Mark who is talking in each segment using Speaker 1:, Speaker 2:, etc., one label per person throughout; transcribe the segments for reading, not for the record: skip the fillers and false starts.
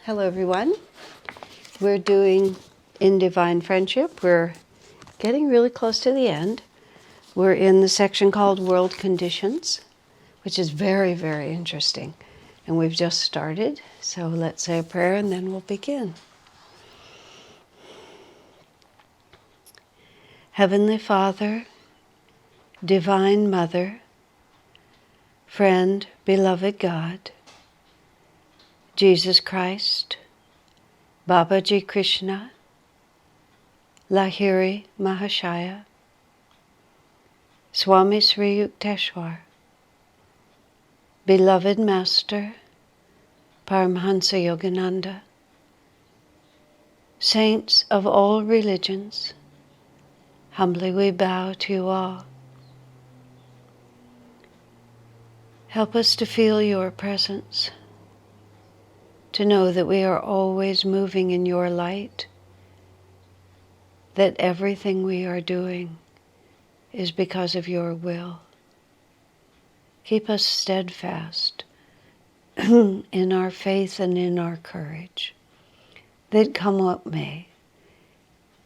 Speaker 1: Hello, everyone. We're doing In Divine Friendship. We're getting really close to the end. We're in the section called World Conditions, which is very, very interesting. And we've just started, so let's say a prayer and then we'll begin. Heavenly Father, Divine Mother, Friend, Beloved God, Jesus Christ, Babaji Krishna, Lahiri Mahashaya, Swami Sri Yukteswar, Beloved Master, Paramhansa Yogananda, Saints of all religions, humbly we bow to you all. Help us to feel your presence, to know that we are always moving in your light, that everything we are doing is because of your will. Keep us steadfast in our faith and in our courage, that come what may,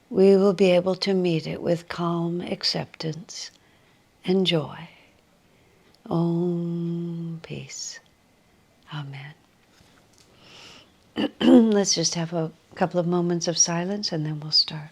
Speaker 1: we will be able to meet it with calm acceptance and joy. Om Peace. Amen. Let's just have a couple of moments of silence and then we'll start.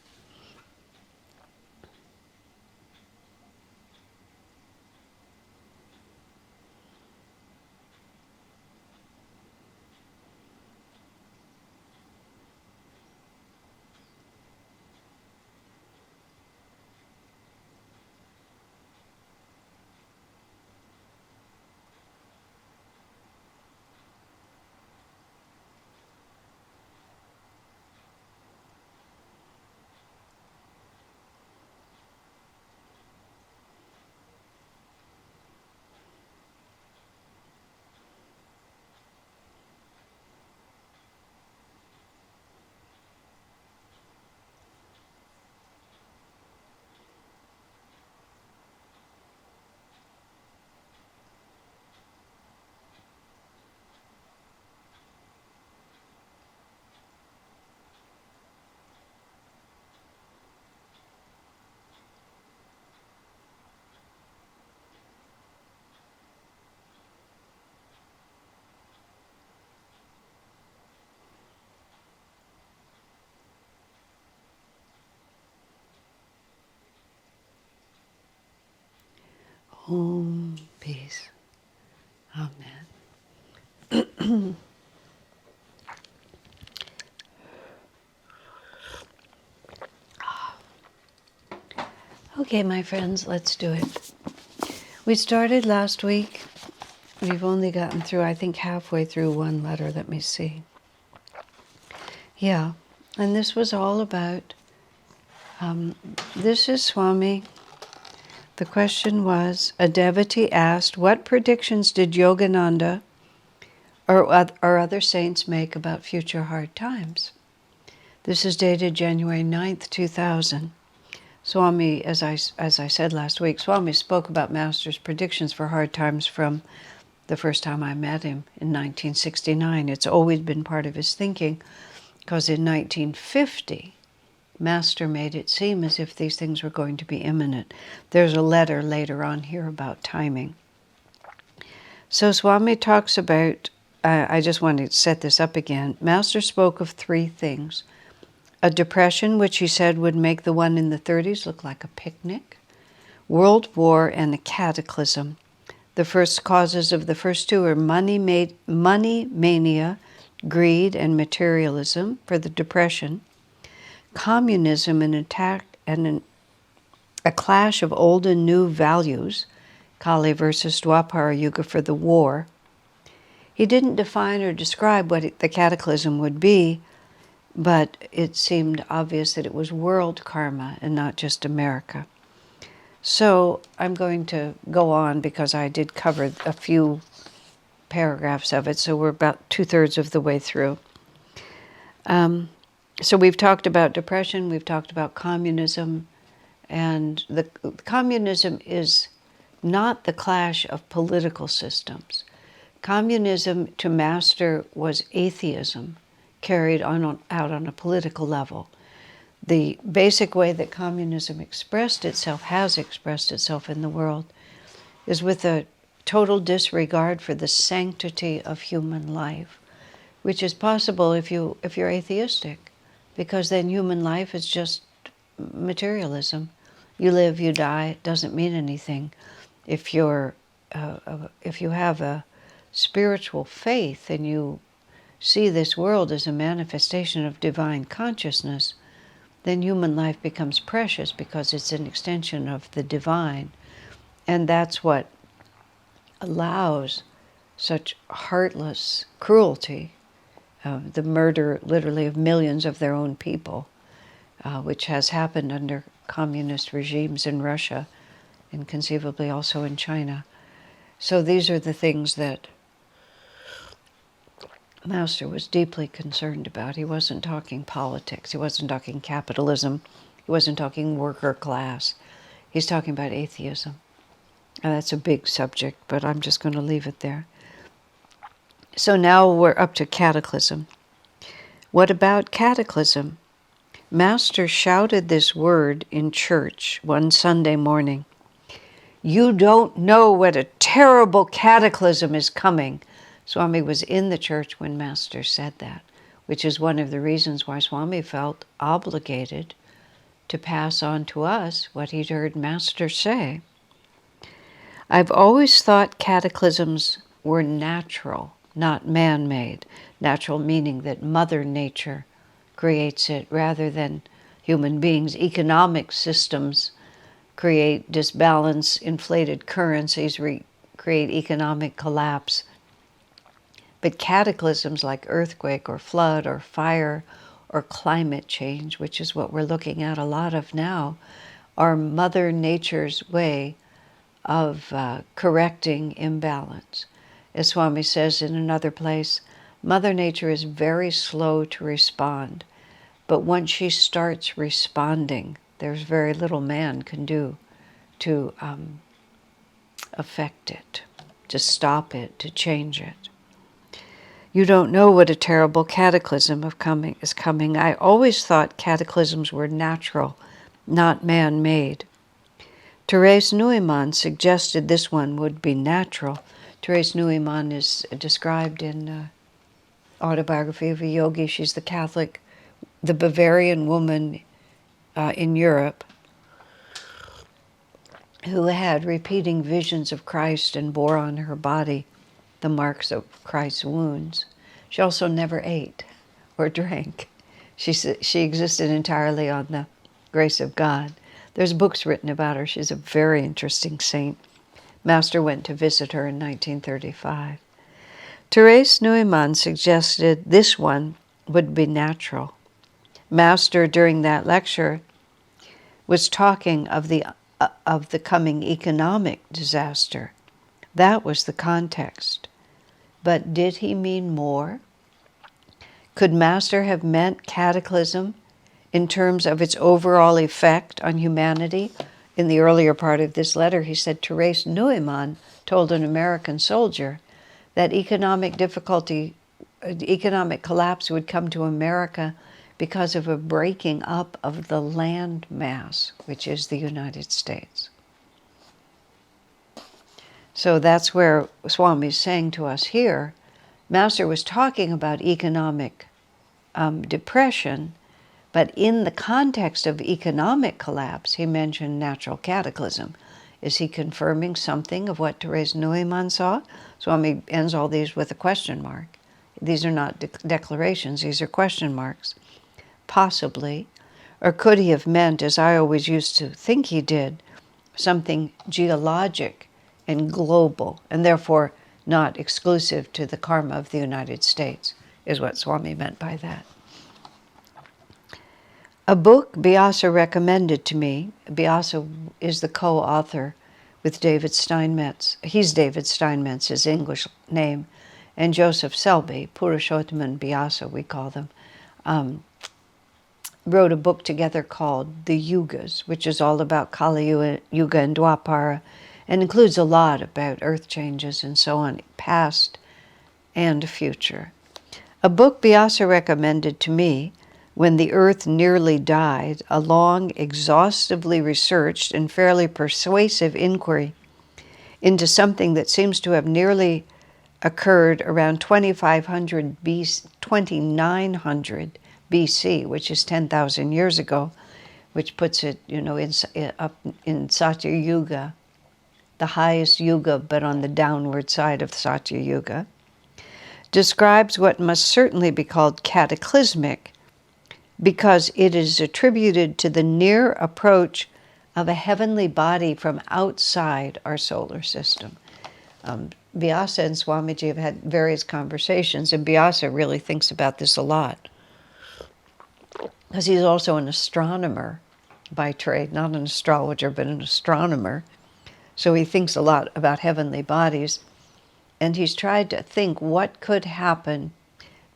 Speaker 1: Om Peace. Amen. Okay, my friends, let's do it. We started last week. We've only gotten through, I think, halfway through one letter. Let me see. Yeah, and this was all about, this is Swami. The question was, a devotee asked, what predictions did Yogananda or other saints make about future hard times? This is dated January 9th, 2000. Swami, as I said last week, Swami spoke about Master's predictions for hard times from the first time I met him in 1969. It's always been part of his thinking, because in 1950, Master made it seem as if these things were going to be imminent. There's a letter later on here about timing. So Swami talks about, I just want to set this up again. Master spoke of three things. A depression, which he said would make the one in the 30s look like a picnic. World war and a cataclysm. The first causes of the first two are money mania, greed, and materialism for the depression. Communism, an attack and a clash of old and new values, Kali versus Dwapara Yuga for the war. He didn't define or describe what the cataclysm would be, but it seemed obvious that it was world karma and not just America. So I'm going to go on because I did cover a few paragraphs of it, so we're about 2/3 of the way through. So we've talked about depression, we've talked about communism, and the communism is not the clash of political systems. Communism to Master was atheism, carried out on a political level. The basic way that communism has expressed itself in the world, is with a total disregard for the sanctity of human life, which is possible if you're atheistic, because then human life is just materialism. You live, you die, it doesn't mean anything. If you have a spiritual faith and you see this world as a manifestation of divine consciousness, then human life becomes precious because it's an extension of the divine. And that's what allows such heartless cruelty, the murder literally of millions of their own people, which has happened under communist regimes in Russia and conceivably also in China. So these are the things that Master was deeply concerned about. He wasn't talking politics, he wasn't talking capitalism, he wasn't talking worker class. He's talking about atheism. And that's a big subject, but I'm just going to leave it there. So now we're up to cataclysm. What about cataclysm? Master shouted this word in church one Sunday morning. You don't know what a terrible cataclysm is coming. Swami was in the church when Master said that, which is one of the reasons why Swami felt obligated to pass on to us what he'd heard Master say. I've always thought cataclysms were natural, not man-made. Natural meaning that Mother Nature creates it rather than human beings. Economic systems create disbalance, inflated currencies create economic collapse. But cataclysms like earthquake or flood or fire or climate change, which is what we're looking at a lot of now, are Mother Nature's way of correcting imbalance. As Swami says in another place, Mother Nature is very slow to respond, but once she starts responding, there's very little man can do to affect it, to stop it, to change it. You don't know what a terrible cataclysm is coming. I always thought cataclysms were natural, not man-made. Therese Neumann suggested this one would be natural. Therese Neumann is described in Autobiography of a Yogi. She's the Bavarian woman in Europe who had repeating visions of Christ and bore on her body the marks of Christ's wounds. She also never ate or drank. She existed entirely on the grace of God. There's books written about her. She's a very interesting saint. Master went to visit her in 1935. Therese Neumann suggested this one would be natural. Master, during that lecture, was talking of the coming economic disaster. That was the context. But did he mean more? Could Master have meant cataclysm in terms of its overall effect on humanity? In the earlier part of this letter, he said Therese Neumann told an American soldier that economic collapse would come to America because of a breaking up of the land mass, which is the United States. So that's where Swami is saying to us here, Master was talking about economic depression, but in the context of economic collapse, he mentioned natural cataclysm. Is he confirming something of what Therese Neumann saw? Swami ends all these with a question mark. These are not declarations, these are question marks. Possibly. Or could he have meant, as I always used to think he did, something geologic and global, and therefore not exclusive to the karma of the United States, is what Swami meant by that. A book Vyasa recommended to me, Vyasa is the co-author with David Steinmetz. He's David Steinmetz, his English name, and Joseph Selby, Purushottam Vyasa we call them, wrote a book together called The Yugas, which is all about Kali Yuga and Dwapara, and includes a lot about earth changes and so on, past and future. A book Vyasa recommended to me when the earth nearly died, a long, exhaustively researched and fairly persuasive inquiry into something that seems to have nearly occurred around 2900 BC, which is 10,000 years ago, which puts it, up in Satya Yuga, the highest yuga, but on the downward side of Satya Yuga, describes what must certainly be called cataclysmic, because it is attributed to the near approach of a heavenly body from outside our solar system. Vyasa and Swamiji have had various conversations, and Vyasa really thinks about this a lot, because he's also an astronomer by trade, not an astrologer, but an astronomer. So he thinks a lot about heavenly bodies, and he's tried to think what could happen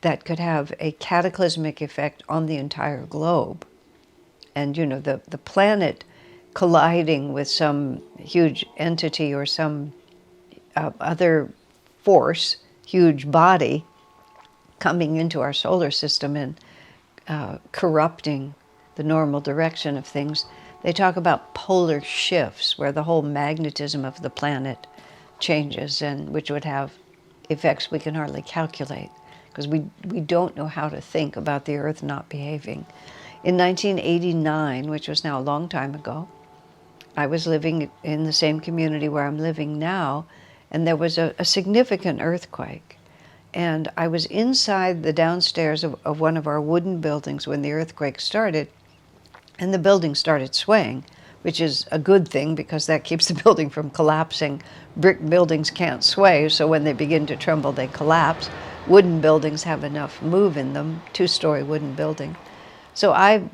Speaker 1: that could have a cataclysmic effect on the entire globe. And the planet colliding with some huge entity or some other force, huge body, coming into our solar system and corrupting the normal direction of things. They talk about polar shifts, where the whole magnetism of the planet changes, and which would have effects we can hardly calculate, because we don't know how to think about the Earth not behaving. In 1989, which was now a long time ago, I was living in the same community where I'm living now, and there was a significant earthquake. And I was inside the downstairs of one of our wooden buildings when the earthquake started, and the building started swaying, which is a good thing because that keeps the building from collapsing. Brick buildings can't sway, so when they begin to tremble, they collapse. Wooden buildings have enough move in them, two-story wooden building. So I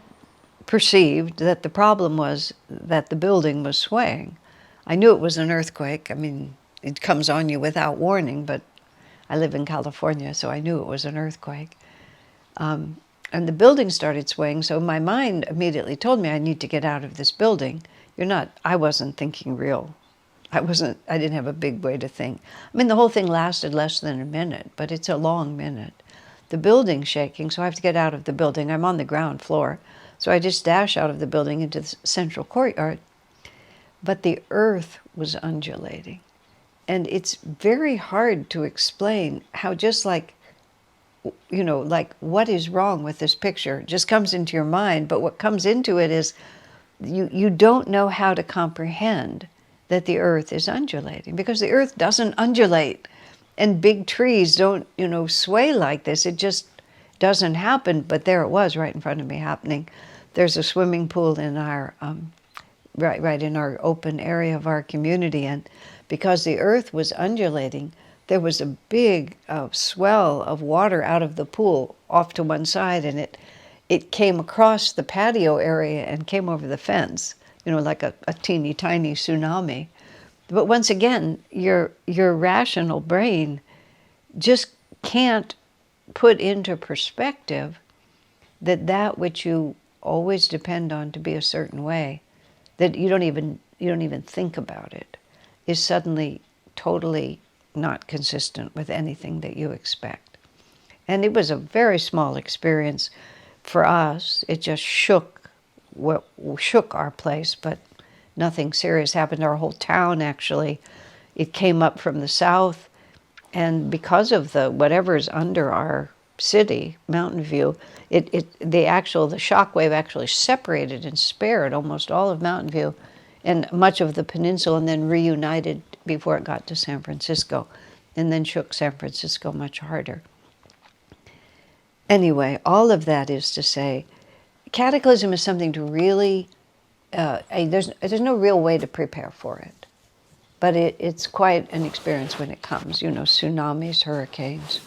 Speaker 1: perceived that the problem was that the building was swaying. I knew it was an earthquake. I mean, it comes on you without warning, but I live in California, so I knew it was an earthquake. And the building started swaying, so my mind immediately told me I need to get out of this building. I wasn't thinking real. I didn't have a big way to think. I mean, the whole thing lasted less than a minute, but it's a long minute. The building's shaking, so I have to get out of the building. I'm on the ground floor, so I just dash out of the building into the central courtyard. But the earth was undulating. And it's very hard to explain how, just like what is wrong with this picture just comes into your mind, but what comes into it is you don't know how to comprehend that the earth is undulating, because the earth doesn't undulate, and big trees don't, sway like this. It just doesn't happen, but there it was right in front of me happening. There's a swimming pool in our, right in our open area of our community, and because the earth was undulating, there was a big swell of water out of the pool off to one side, and it came across the patio area and came over the fence, like a teeny tiny tsunami. But once again, your rational brain just can't put into perspective that which you always depend on to be a certain way, that you don't even think about it, is suddenly totally not consistent with anything that you expect. And it was a very small experience for us. It just shook our place, but nothing serious happened. Our whole town, actually, it came up from the south, and because of the whatever's under our city, Mountain View, the shock wave actually separated and spared almost all of Mountain View and much of the peninsula, and then reunited before it got to San Francisco, and then shook San Francisco much harder. Anyway, all of that is to say, cataclysm is something to really, there's no real way to prepare for it, but it's quite an experience when it comes, tsunamis, hurricanes.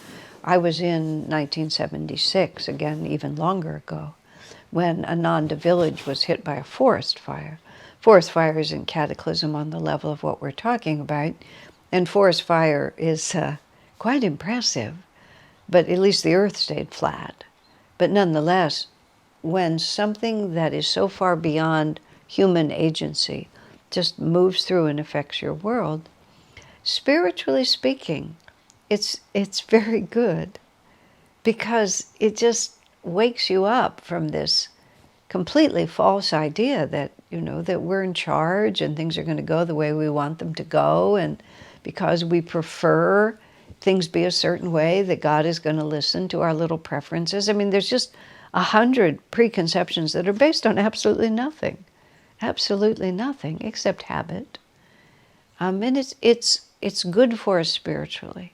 Speaker 1: I was in 1976, again, even longer ago, when Ananda village was hit by a forest fire. Forest fire isn't cataclysm on the level of what we're talking about, and forest fire is quite impressive, but at least the earth stayed flat. But nonetheless, when something that is so far beyond human agency just moves through and affects your world, spiritually speaking, it's very good. because it just wakes you up from this completely false idea that, that we're in charge and things are going to go the way we want them to go, and because we prefer things be a certain way, that God is going to listen to our little preferences. I mean, there's just 100 preconceptions that are based on absolutely nothing except habit. And it's good for us spiritually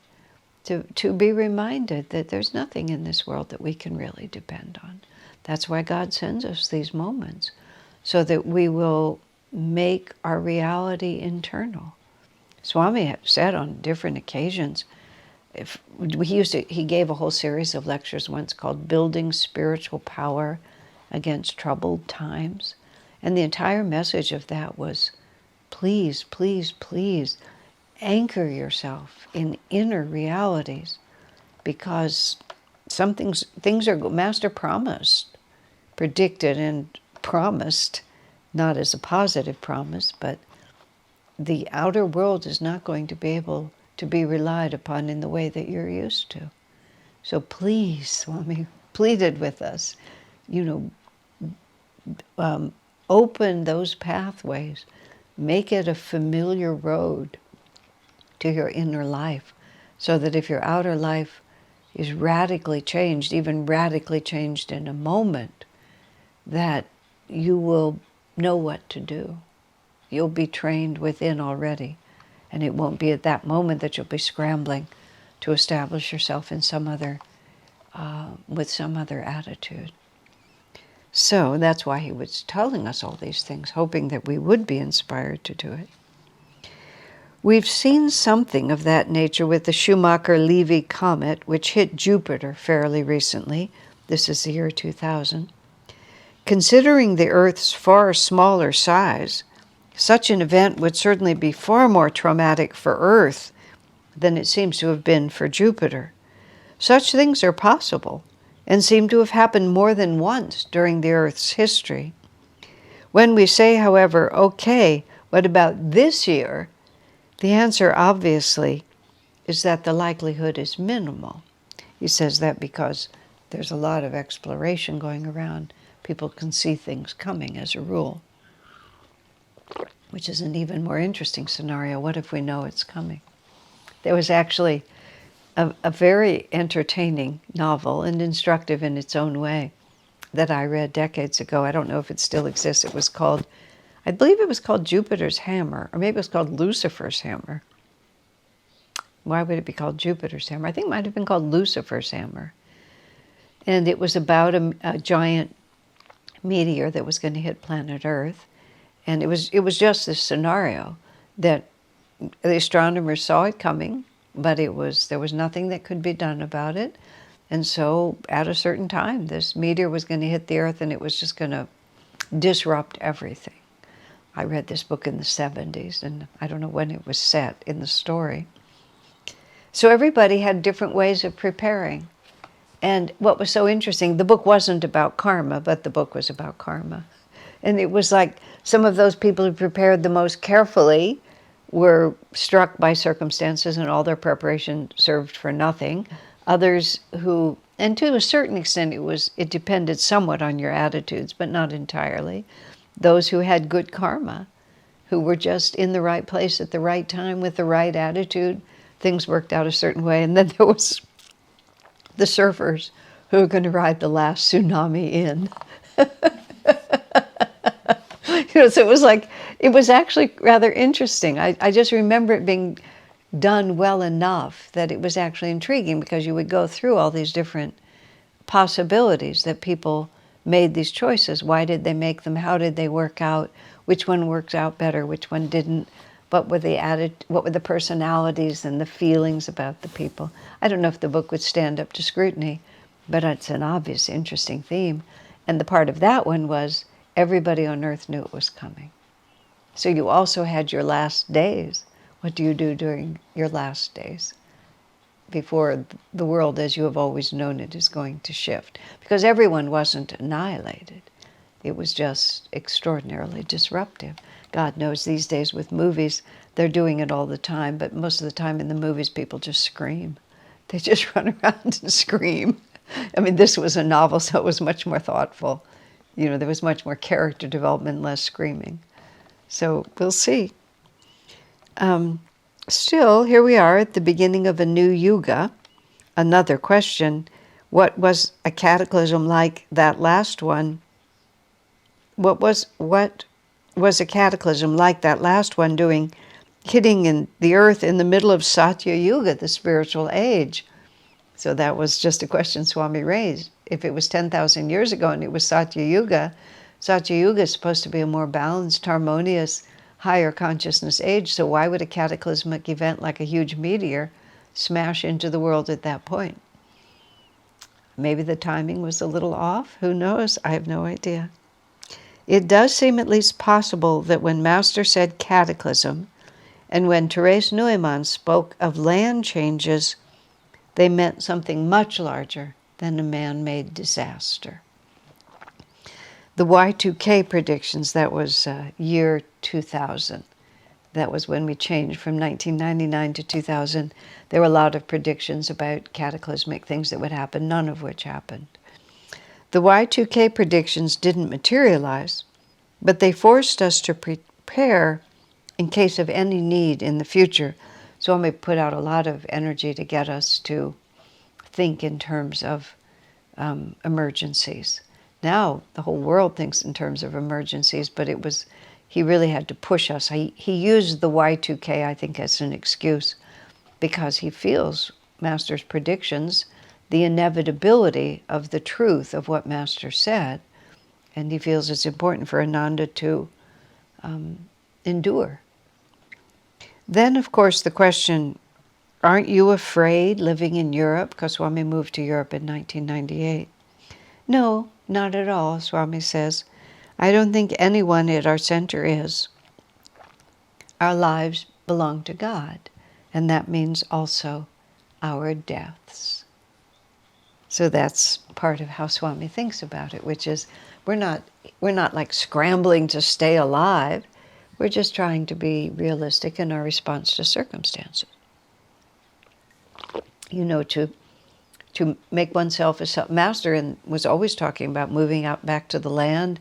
Speaker 1: to be reminded that there's nothing in this world that we can really depend on. That's why God sends us these moments, so that we will make our reality internal. Swami said on different occasions, he gave a whole series of lectures once called Building Spiritual Power Against Troubled Times. And the entire message of that was, please, please, please, anchor yourself in inner realities, because things are Master promised, predicted and promised, not as a positive promise, but the outer world is not going to be able to be relied upon in the way that you're used to. So please, Swami pleaded with us, open those pathways, make it a familiar road to your inner life, so that if your outer life is radically changed, even radically changed in a moment, that you will know what to do. You'll be trained within already, and it won't be at that moment that you'll be scrambling to establish yourself in with some other attitude. So that's why he was telling us all these things, hoping that we would be inspired to do it. We've seen something of that nature with the Schumacher-Levy comet, which hit Jupiter fairly recently. This is the year 2000. Considering the Earth's far smaller size, such an event would certainly be far more traumatic for Earth than it seems to have been for Jupiter. Such things are possible and seem to have happened more than once during the Earth's history. When we say, however, okay, what about this year? The answer, obviously, is that the likelihood is minimal. He says that because there's a lot of exploration going around. People can see things coming as a rule, which is an even more interesting scenario. What if we know it's coming? There was actually a very entertaining novel and instructive in its own way that I read decades ago. I don't know if it still exists. It was called, I believe it was called Jupiter's Hammer, or maybe it was called Lucifer's Hammer. Why would it be called Jupiter's Hammer? I think it might have been called Lucifer's Hammer. And it was about a giant meteor that was going to hit planet Earth. And it was just this scenario that the astronomers saw it coming, but there was nothing that could be done about it. And so at a certain time, this meteor was going to hit the Earth, and it was just going to disrupt everything. I read this book in the 70s, and I don't know when it was set in the story. So everybody had different ways of preparing. And what was so interesting, the book wasn't about karma, but the book was about karma. And it was like some of those people who prepared the most carefully were struck by circumstances, and all their preparation served for nothing. Others who, and to a certain extent it depended somewhat on your attitudes, but not entirely. Those who had good karma, who were just in the right place at the right time with the right attitude, things worked out a certain way. And then there was the surfers who were going to ride the last tsunami in. So it was actually rather interesting. I just remember it being done well enough that it was actually intriguing, because you would go through all these different possibilities that people made these choices. Why did they make them? How did they work out? Which one worked out better? Which one didn't? What were the personalities and the feelings about the people? I don't know if the book would stand up to scrutiny, but it's an obvious, interesting theme. And the part of that one was everybody on Earth knew it was coming. So you also had your last days. What do you do during your last days? Before the world as you have always known it is going to shift. Because everyone wasn't annihilated. It was just extraordinarily disruptive. God knows these days with movies, they're doing it all the time, but most of the time in the movies people just scream. They just run around and scream. I mean, this was a novel, so it was much more thoughtful. There was much more character development, less screaming. So we'll see. Still, here we are at the beginning of a new yuga. Another question: what was a cataclysm like that last one? What was a cataclysm like that last one doing, hitting in the earth in the middle of Satya Yuga, the spiritual age? So that was just a question Swami raised. If it was 10,000 years ago and it was Satya Yuga is supposed to be a more balanced, harmonious, higher consciousness age. So why would a cataclysmic event like a huge meteor smash into the world at that point? Maybe the timing was a little off. Who knows? I have no idea. It does seem at least possible that when Master said cataclysm and when Therese Neumann spoke of land changes, they meant something much larger than a man-made disaster. The Y2K predictions, that was year 2000. That was when we changed from 1999 to 2000. There were a lot of predictions about cataclysmic things that would happen, none of which happened. The Y2K predictions didn't materialize, but they forced us to prepare in case of any need in the future. Swami put out a lot of energy to get us to think in terms of emergencies. Now the whole world thinks in terms of emergencies, but he really had to push us. He used the Y2K, I think, as an excuse because he feels Master's predictions, the inevitability of the truth of what Master said, and he feels it's important for Ananda to endure. Then, of course, the question, aren't you afraid living in Europe? Because Swami moved to Europe in 1998. No, not at all, Swami says. I don't think anyone at our center is. Our lives belong to God, and that means also our deaths. So that's part of how Swami thinks about it, which is we're not like scrambling to stay alive. We're just trying to be realistic in our response to circumstances. To make oneself a self master, and was always talking about moving out back to the land,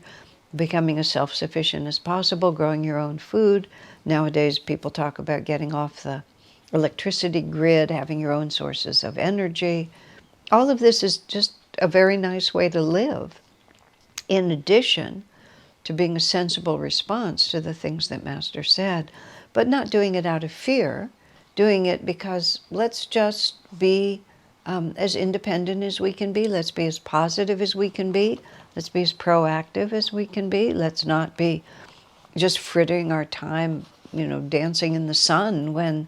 Speaker 1: becoming as self-sufficient as possible, growing your own food. Nowadays, people talk about getting off the electricity grid, having your own sources of energy. All of this is just a very nice way to live, in addition to being a sensible response to the things that Master said, but not doing it out of fear, doing it because let's just be as independent as we can be. Let's be as positive as we can be. Let's be as proactive as we can be. Let's not be just frittering our time, dancing in the sun when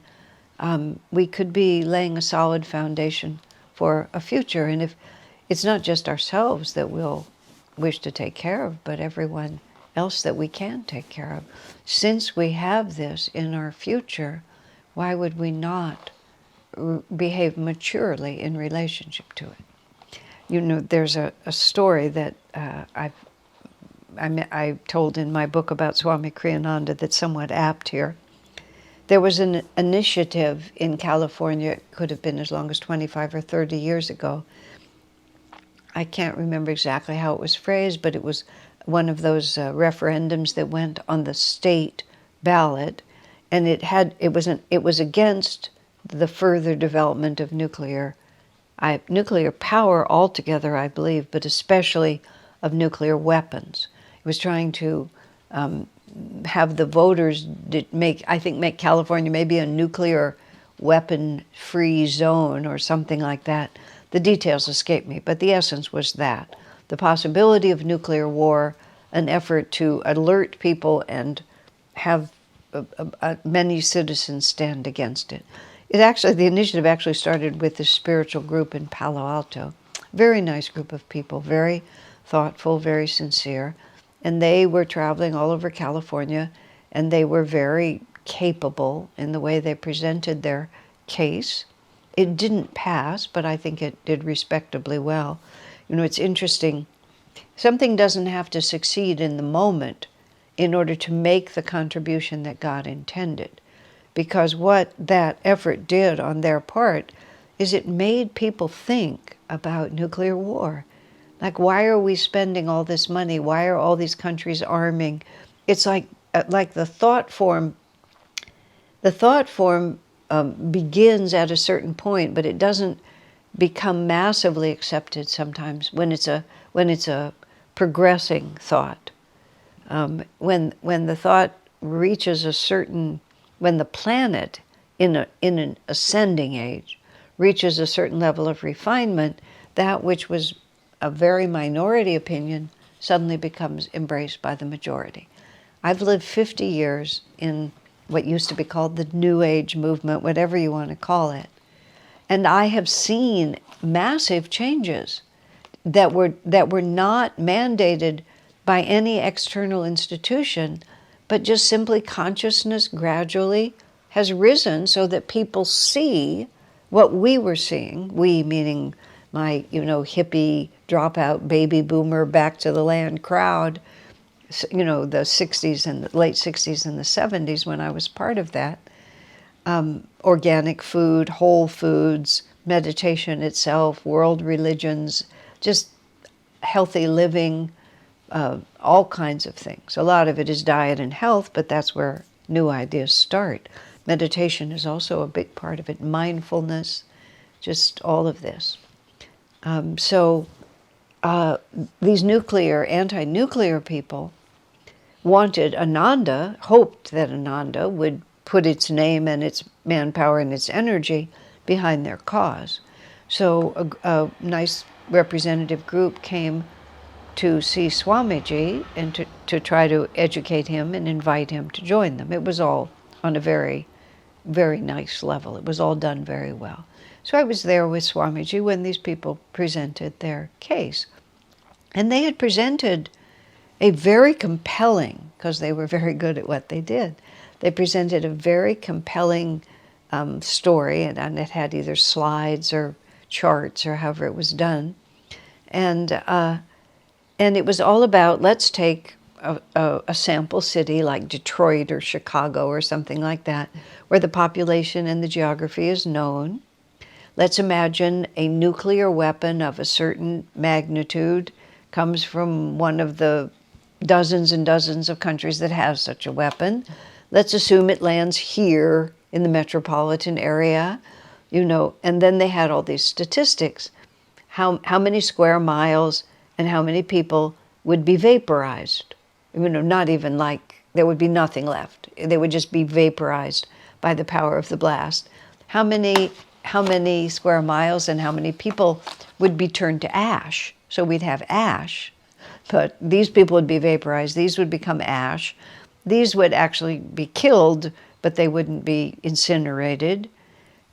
Speaker 1: we could be laying a solid foundation for a future. And if it's not just ourselves that we'll wish to take care of, but everyone else that we can take care of. Since we have this in our future, why would we not behave maturely in relationship to it? There's a story that I told in my book about Swami Kriyananda that's somewhat apt here. There was an initiative in California, it could have been as long as 25 or 30 years ago. I can't remember exactly how it was phrased, but it was one of those referendums that went on the state ballot, and it was against the further development of nuclear power altogether, I believe, but especially of nuclear weapons. It was trying to have the voters make California maybe a nuclear weapon-free zone or something like that. The details escape me, but the essence was that. The possibility of nuclear war, an effort to alert people and have many citizens stand against it. The initiative actually started with this spiritual group in Palo Alto. Very nice group of people, very thoughtful, very sincere. And they were traveling all over California, and they were very capable in the way they presented their case. It didn't pass, but I think it did respectably well. It's interesting. Something doesn't have to succeed in the moment in order to make the contribution that God intended. Because what that effort did on their part is it made people think about nuclear war. Like, why are we spending all this money? Why are all these countries arming? It's like the thought form. The thought form begins at a certain point, but it doesn't become massively accepted sometimes when it's a progressing thought. When the thought reaches a certain, when the planet in an ascending age reaches a certain level of refinement, that which was a very minority opinion suddenly becomes embraced by the majority. I've lived 50 years in what used to be called the New Age movement, whatever you want to call it. And I have seen massive changes that were not mandated by any external institution, but just simply consciousness gradually has risen so that people see what we were seeing, we meaning my, hippie dropout baby boomer back to the land crowd, the 60s and the late 60s and the 70s when I was part of that. Organic food, whole foods, meditation itself, world religions, just healthy living, all kinds of things. A lot of it is diet and health, but that's where new ideas start. Meditation is also a big part of it. Mindfulness, just all of this. These anti-nuclear people wanted Ananda, hoped that Ananda would put its name and its manpower and its energy behind their cause. So a nice representative group came to see Swamiji and to try to educate him and invite him to join them. It was all on a very, very nice level. It was all done very well. So I was there with Swamiji when these people presented their case. And they had presented a very compelling, because they were very good at what they did, they presented a very compelling story, and it had either slides or charts or however it was done. And it was all about, let's take a sample city like Detroit or Chicago or something like that, where the population and the geography is known. Let's imagine a nuclear weapon of a certain magnitude comes from one of the dozens and dozens of countries that has such a weapon. Let's assume it lands here in the metropolitan area, and then they had all these statistics. How many square miles and how many people would be vaporized? Not even like there would be nothing left. They would just be vaporized by the power of the blast. How many square miles and how many people would be turned to ash? So we'd have ash, but these people would be vaporized. These would become ash. These would actually be killed, but they wouldn't be incinerated.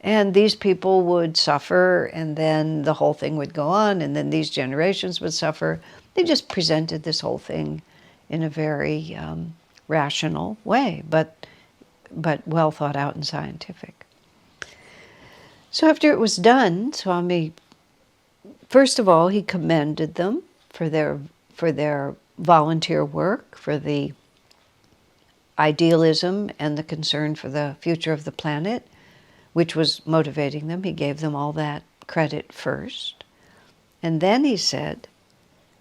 Speaker 1: And these people would suffer, and then the whole thing would go on, and then these generations would suffer. They just presented this whole thing in a very rational way, but well thought out and scientific. So after it was done, Swami, first of all, he commended them for their volunteer work, for the idealism and the concern for the future of the planet, which was motivating them. He gave them all that credit first. And then he said,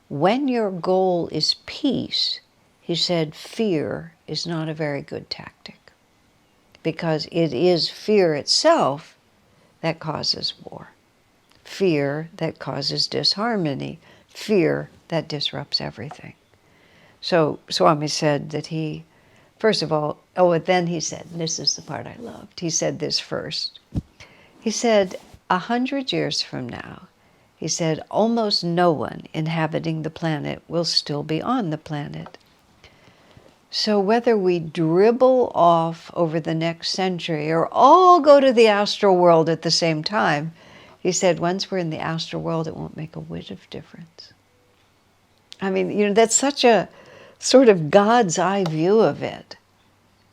Speaker 1: when your goal is peace, he said, fear is not a very good tactic, because it is fear itself that causes war, fear that causes disharmony, fear that disrupts everything. So Swami said that he, first of all, then he said, and this is the part I loved, he said this first. He said, 100 years from now, he said, almost no one inhabiting the planet will still be on the planet. So whether we dribble off over the next century or all go to the astral world at the same time, he said, once we're in the astral world, it won't make a whit of difference. I mean, that's such a sort of God's eye view of it,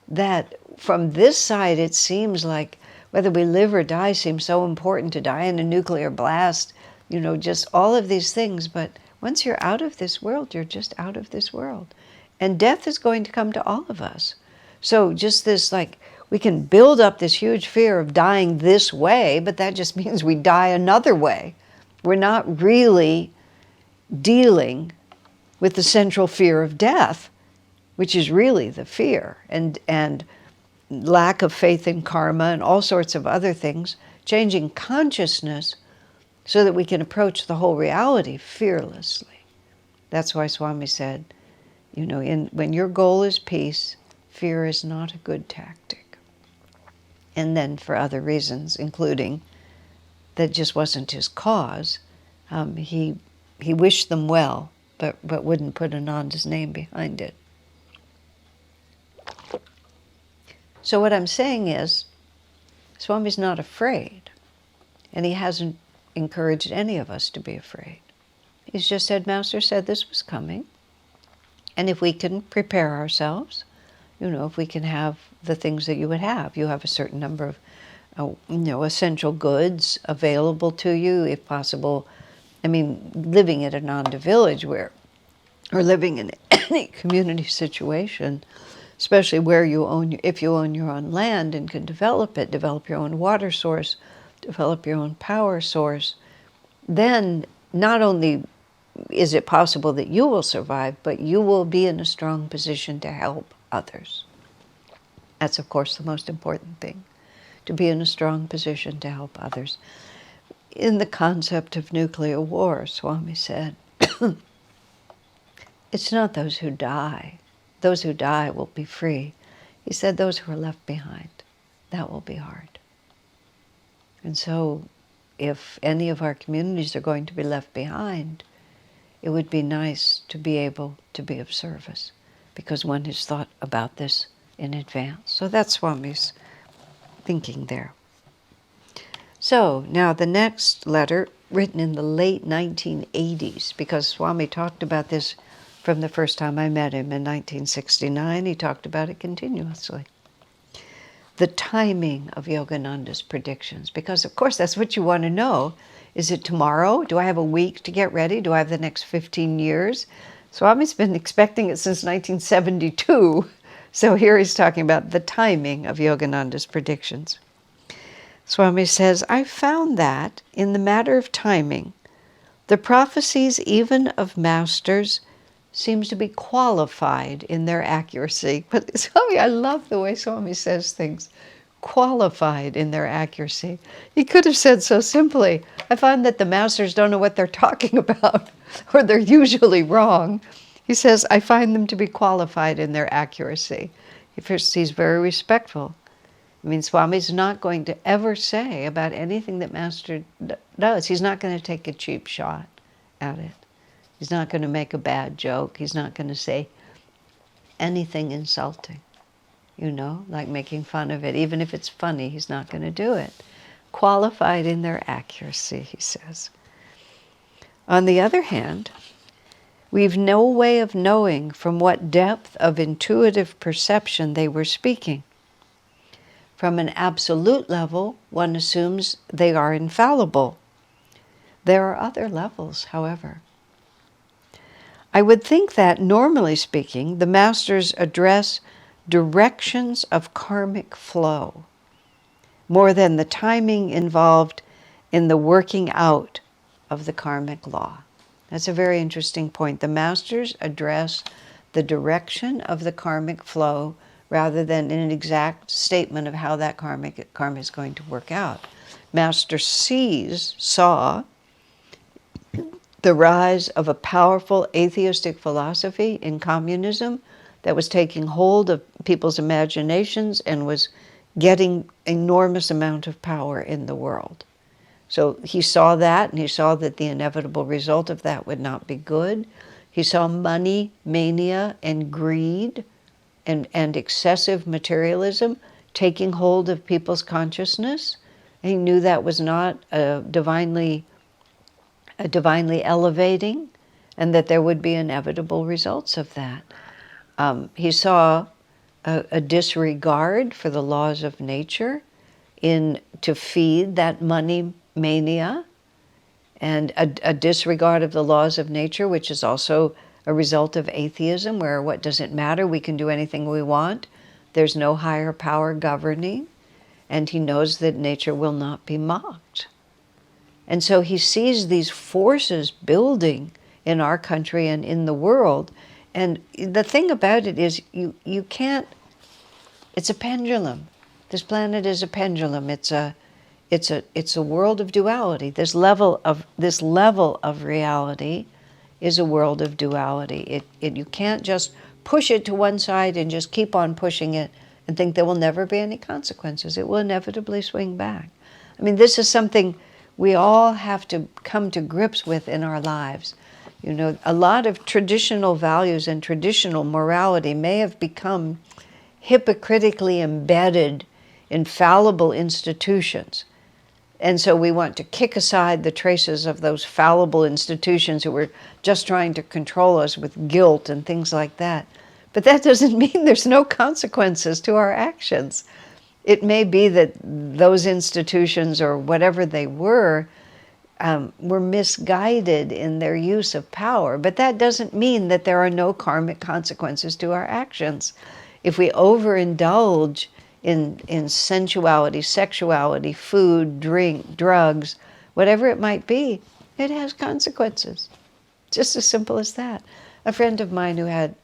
Speaker 1: that from this side it seems like whether we live or die seems so important, to die in a nuclear blast, just all of these things. But once you're out of this world, you're just out of this world. And death is going to come to all of us. So just this, like, We can build up this huge fear of dying this way, but that just means we die another way. We're not really dealing with the central fear of death, which is really the fear, and lack of faith in karma and all sorts of other things, changing consciousness so that we can approach the whole reality fearlessly. That's why Swami said, when your goal is peace, fear is not a good tactic. And then for other reasons, including that just wasn't his cause, he wished them well, but wouldn't put Ananda's name behind it. So what I'm saying is, Swami's not afraid, and he hasn't encouraged any of us to be afraid. He's just said, Master said this was coming, and if we can prepare ourselves, if we can have the things that you would have. You have a certain number of, essential goods available to you, if possible. I mean, living at Ananda village or living in any community situation, especially where if you own your own land and can develop it, develop your own water source, develop your own power source, then not only is it possible that you will survive, but you will be in a strong position to help others. That's, of course, the most important thing, to be in a strong position to help others. In the concept of nuclear war, Swami said, it's not those who die. Those who die will be free. He said those who are left behind, that will be hard. And so if any of our communities are going to be left behind, it would be nice to be able to be of service, because one has thought about this in advance. So that's Swami's thinking there. So now the next letter, written in the late 1980s, because Swami talked about this from the first time I met him in 1969. He talked about it continuously. The timing of Yogananda's predictions, because of course that's what you want to know. Is it tomorrow? Do I have a week to get ready? Do I have the next 15 years? Swami's been expecting it since 1972. So here he's talking about the timing of Yogananda's predictions. Swami says, I found that, in the matter of timing, the prophecies even of masters seems to be qualified in their accuracy. But Swami, I love the way Swami says things. Qualified in their accuracy. He could have said so simply, I find that the masters don't know what they're talking about, or they're usually wrong. He says, I find them to be qualified in their accuracy. He's very respectful. I mean, Swami's not going to ever say about anything that Master does. He's not going to take a cheap shot at it. He's not going to make a bad joke. He's not going to say anything insulting, like making fun of it. Even if it's funny, he's not going to do it. Qualified in their accuracy, he says. On the other hand, we've no way of knowing from what depth of intuitive perception they were speaking. From an absolute level, one assumes they are infallible. There are other levels, however. I would think that, normally speaking, the masters address directions of karmic flow more than the timing involved in the working out of the karmic law. That's a very interesting point. The masters address the direction of the karmic flow rather than an exact statement of how that karma is going to work out. Master saw the rise of a powerful atheistic philosophy in communism that was taking hold of people's imaginations and was getting enormous amount of power in the world. So he saw that, and he saw that the inevitable result of that would not be good. He saw money, mania, and greed, and excessive materialism taking hold of people's consciousness. And he knew that was not divinely elevating, and that there would be inevitable results of that. He saw a disregard for the laws of nature to feed that money mania, and a disregard of the laws of nature, which is also a result of atheism, where what does it matter? We can do anything we want. There's no higher power governing, and he knows that nature will not be mocked. And so he sees these forces building in our country and in the world. And the thing about it is you can't, it's a pendulum. This planet is a pendulum. It's a world of duality. This level of reality is a world of duality. You can't just push it to one side and just keep on pushing it and think there will never be any consequences. It will inevitably swing back. I mean, this is something we all have to come to grips with in our lives. You know, a lot of traditional values and traditional morality may have become hypocritically embedded in fallible institutions. And so we want to kick aside the traces of those fallible institutions who were just trying to control us with guilt and things like that. But that doesn't mean there's no consequences to our actions. It may be that those institutions or whatever they were misguided in their use of power, but that doesn't mean that there are no karmic consequences to our actions. If we overindulge in sensuality, sexuality, food, drink, drugs, whatever it might be, it has consequences. Just as simple as that. A friend of mine who had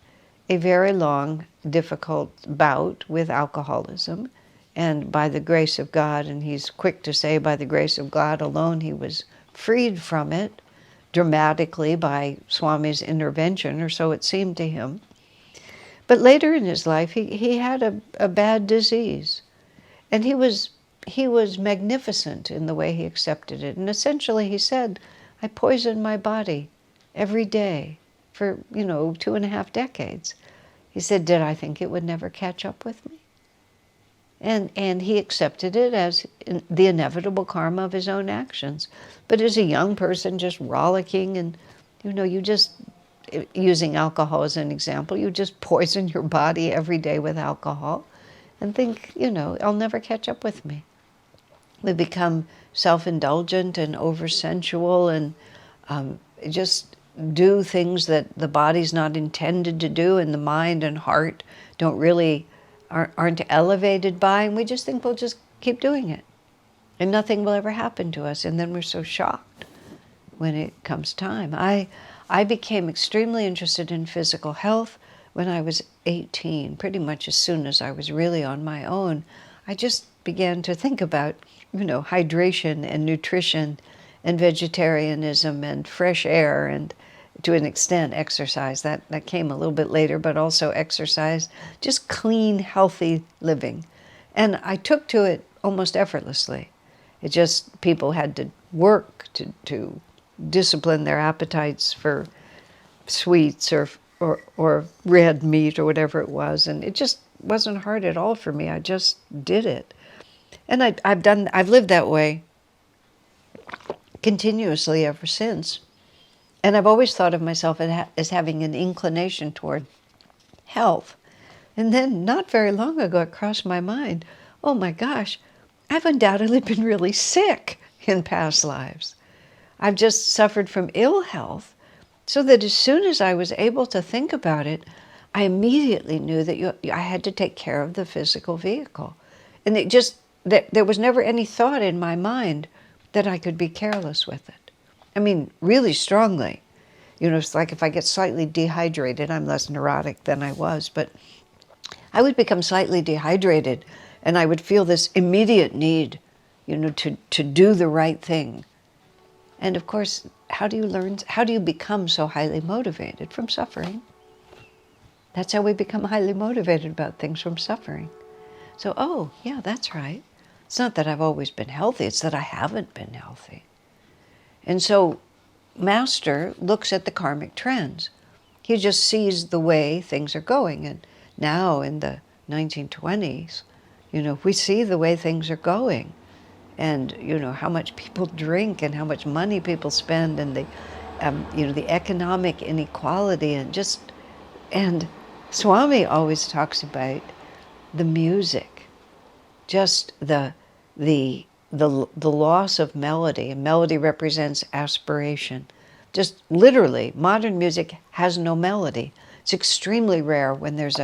Speaker 1: a very long, difficult bout with alcoholism, and by the grace of God, and he's quick to say by the grace of God alone, he was freed from it dramatically by Swami's intervention, or so it seemed to him. But later in his life, he had a bad disease, and he was magnificent in the way he accepted it. And essentially he said, I poisoned my body every day for, 2.5 decades. He said, did I think it would never catch up with me? And he accepted it as the inevitable karma of his own actions. But as a young person just rollicking and, you just, using alcohol as an example, you just poison your body every day with alcohol and think, I'll never catch up with me. We become self-indulgent and over-sensual and just do things that the body's not intended to do and the mind and heart aren't elevated by, and we just think we'll just keep doing it and nothing will ever happen to us, and then we're so shocked when it comes time. I became extremely interested in physical health when I was 18, pretty much as soon as I was really on my own. I just began to think about, hydration and nutrition and vegetarianism and fresh air and, to an extent, exercise. That came a little bit later, but also exercise, just clean, healthy living. And I took to it almost effortlessly. It just, people had to work to discipline their appetites for sweets or red meat or whatever it was. And it just wasn't hard at all for me. I just did it. And I've lived that way continuously ever since. And I've always thought of myself as having an inclination toward health. And then not very long ago, it crossed my mind, oh my gosh, I've undoubtedly been really sick in past lives. I've just suffered from ill health, so that as soon as I was able to think about it, I immediately knew that I had to take care of the physical vehicle. And there was never any thought in my mind that I could be careless with it. I mean, really strongly. It's like if I get slightly dehydrated, I'm less neurotic than I was, but I would become slightly dehydrated and I would feel this immediate need, to do the right thing. And of course, how do you become so highly motivated? From suffering. That's how we become highly motivated about things, from suffering. So, oh, yeah, that's right. It's not that I've always been healthy, it's that I haven't been healthy. And so Master looks at the karmic trends. He just sees the way things are going. And now in the 1920s, we see the way things are going. And, how much people drink and how much money people spend and the economic inequality and Swami always talks about the music, just the loss of melody, and melody represents aspiration. Just literally, modern music has no melody. It's extremely rare when there's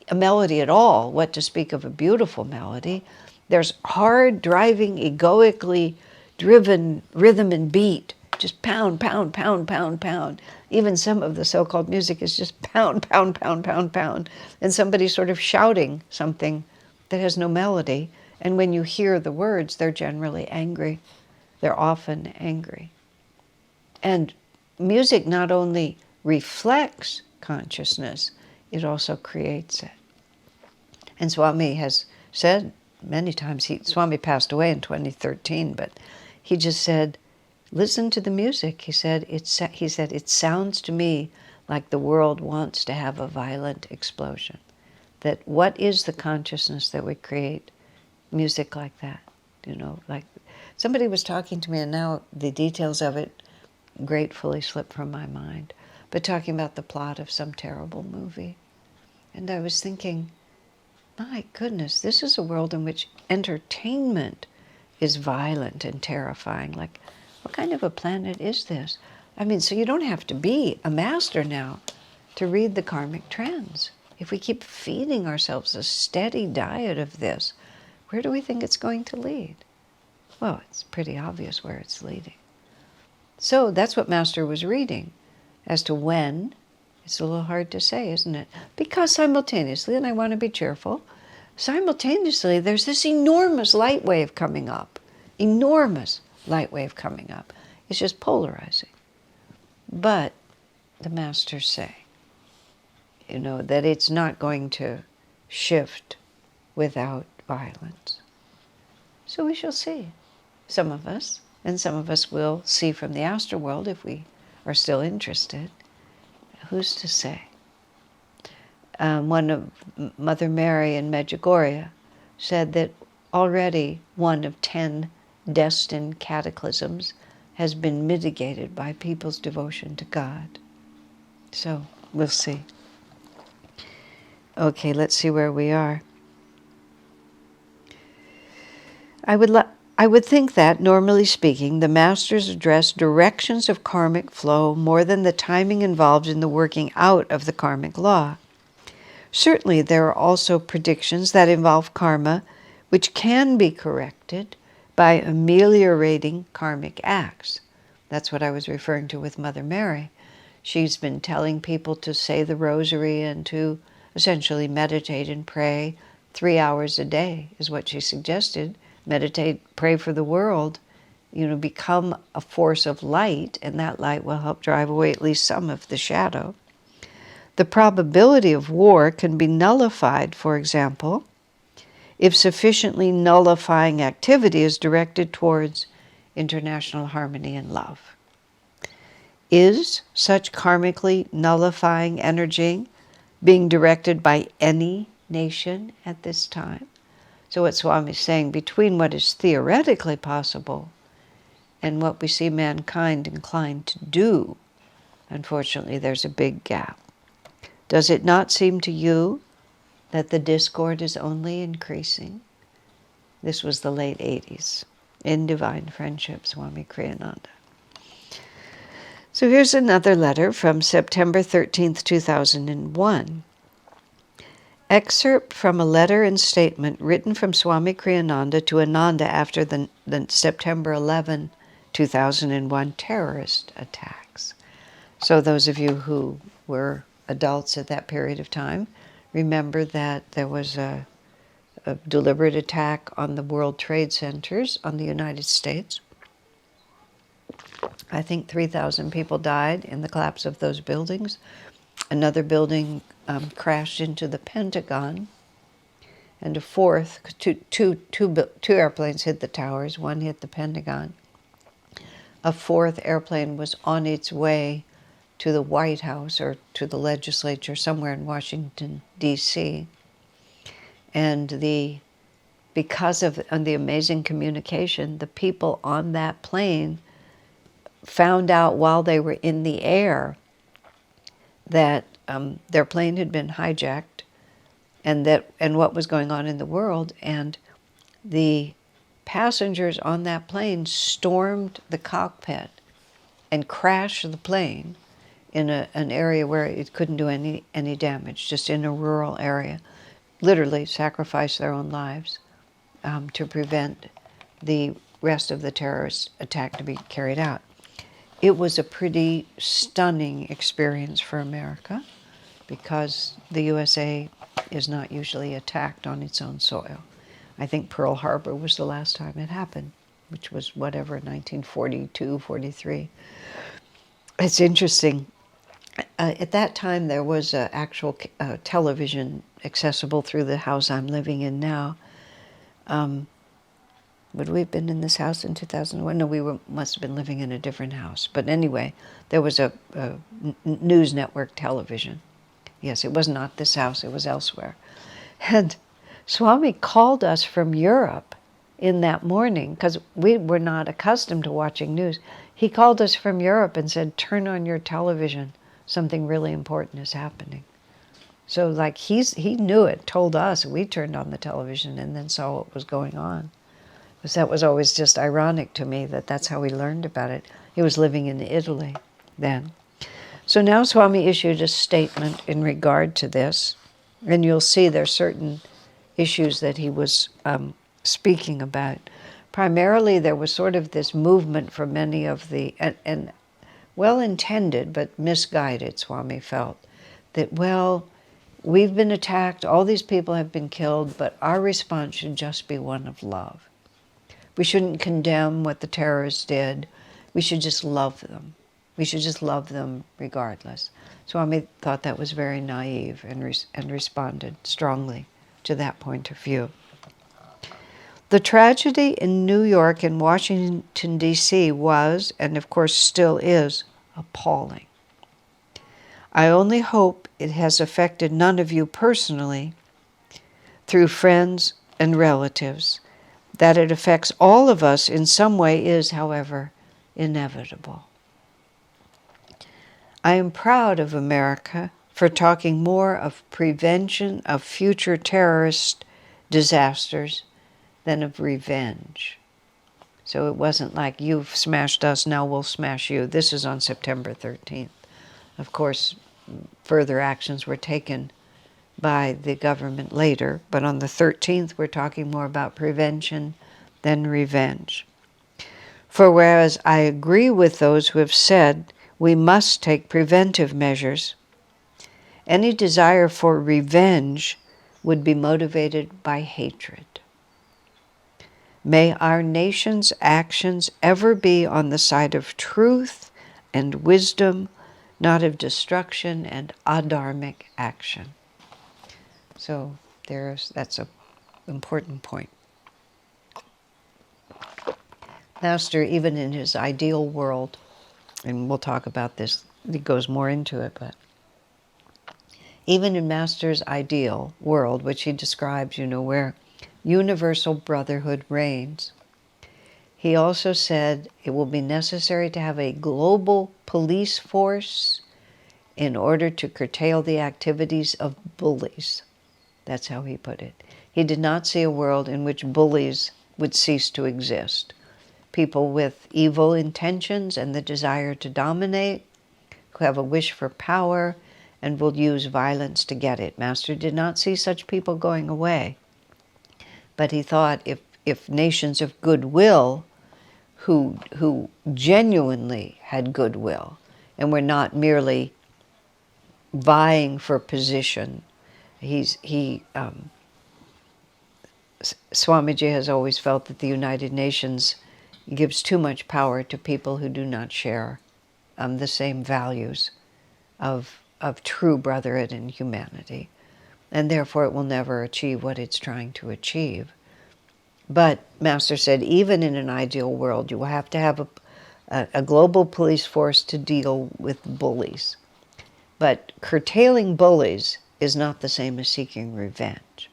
Speaker 1: a melody at all, what to speak of a beautiful melody. There's hard, driving, egoically driven rhythm and beat, just pound, pound, pound, pound, pound. Even some of the so-called music is just pound, pound, pound, pound, pound. And somebody sort of shouting something that has no melody. And when you hear the words, they're generally angry. They're often angry. And music not only reflects consciousness, it also creates it. And Swami has said many times, Swami passed away in 2013, but he just said, listen to the music. He said, it sounds to me like the world wants to have a violent explosion. That what is the consciousness that we create? Music like that, like somebody was talking to me, and now the details of it gratefully slipped from my mind, but talking about the plot of some terrible movie. And I was thinking, my goodness, this is a world in which entertainment is violent and terrifying. Like, what kind of a planet is this? I mean, so you don't have to be a master now to read the karmic trends. If we keep feeding ourselves a steady diet of this, where do we think it's going to lead? Well, it's pretty obvious where it's leading. So that's what Master was reading. As to when, it's a little hard to say, isn't it? Because simultaneously, and I want to be cheerful, simultaneously there's this enormous light wave coming up. Enormous light wave coming up. It's just polarizing. But the Masters say, that it's not going to shift without violence. So we shall see. Some of us, and some of us will see from the astral world if we are still interested. Who's to say? One of Mother Mary in Medjugorje said that already one of 10 destined cataclysms has been mitigated by people's devotion to God. So we'll see. Okay, let's see where we are. I would think that, normally speaking, the Masters address directions of karmic flow more than the timing involved in the working out of the karmic law. Certainly there are also predictions that involve karma which can be corrected by ameliorating karmic acts. That's what I was referring to with Mother Mary. She's been telling people to say the rosary and to essentially meditate and pray 3 hours a day is what she suggested. Meditate, pray for the world, become a force of light, and that light will help drive away at least some of the shadow. The probability of war can be nullified, for example, if sufficiently nullifying activity is directed towards international harmony and love. Is such karmically nullifying energy being directed by any nation at this time? So what Swami is saying, between what is theoretically possible and what we see mankind inclined to do, unfortunately there's a big gap. Does it not seem to you that the discord is only increasing? This was the late 80s, in Divine Friendship, Swami Kriyananda. So here's another letter from September 13th, 2001. Excerpt from a letter and statement written from Swami Kriyananda to Ananda after the September 11, 2001 terrorist attacks. So those of you who were adults at that period of time remember that there was a deliberate attack on the World Trade Centers on the United States. I think 3,000 people died in the collapse of those buildings. Another building crashed into the Pentagon, and a fourth, two airplanes hit the towers, one hit the Pentagon. A fourth airplane was on its way to the White House or to the legislature somewhere in Washington, D.C. And because of the amazing communication, the people on that plane found out while they were in the air that their plane had been hijacked, and what was going on in the world, and the passengers on that plane stormed the cockpit and crashed the plane in an area where it couldn't do any damage, just in a rural area. literally sacrificed their own lives to prevent the rest of the terrorist attack to be carried out. It was a pretty stunning experience for America because the USA is not usually attacked on its own soil. I think Pearl Harbor was the last time it happened, which was whatever, 1942, 43. It's interesting. At that time, there was actual television accessible through the house I'm living in now. Would we have been in this house in 2001? No, must have been living in a different house. But anyway, there was a news network television. Yes, it was not this house, it was elsewhere. And Swami called us from Europe in that morning, because we were not accustomed to watching news. He called us from Europe and said, turn on your television. Something really important is happening. So like he knew it, told us, we turned on the television and then saw what was going on. Because that was always just ironic to me that that's how we learned about it. He was living in Italy then. So now Swami issued a statement in regard to this, and you'll see there's certain issues that he was speaking about. Primarily there was sort of this movement for many of the, and well-intended but misguided, Swami felt, that, well, we've been attacked, all these people have been killed, but our response should just be one of love. We shouldn't condemn what the terrorists did. We should just love them. We should just love them regardless. Swami thought that was very naive and responded strongly to that point of view. The tragedy in New York and Washington, D.C. was, and of course still is, appalling. I only hope it has affected none of you personally through friends and relatives. That it affects all of us in some way is, however, inevitable. I am proud of America for talking more of prevention of future terrorist disasters than of revenge. So it wasn't like, you've smashed us, now we'll smash you. This is on September 13th. Of course, further actions were taken by the government later, but on the 13th we're talking more about prevention than revenge. For whereas I agree with those who have said we must take preventive measures, any desire for revenge would be motivated by hatred. May our nation's actions ever be on the side of truth and wisdom, not of destruction and adharmic action. So that's an important point. Master, even in his ideal world, and we'll talk about this, he goes more into it, but even in Master's ideal world, which he describes, where universal brotherhood reigns, he also said it will be necessary to have a global police force in order to curtail the activities of bullies. That's how he put it. He did not see a world in which bullies would cease to exist. People with evil intentions and the desire to dominate, who have a wish for power and will use violence to get it. Master did not see such people going away. But he thought if nations of goodwill, who genuinely had goodwill and were not merely vying for position, Swamiji has always felt that the United Nations gives too much power to people who do not share the same values of true brotherhood and humanity, and therefore it will never achieve what it's trying to achieve. But Master said, even in an ideal world, you will have to have a global police force to deal with bullies. But curtailing bullies is not the same as seeking revenge.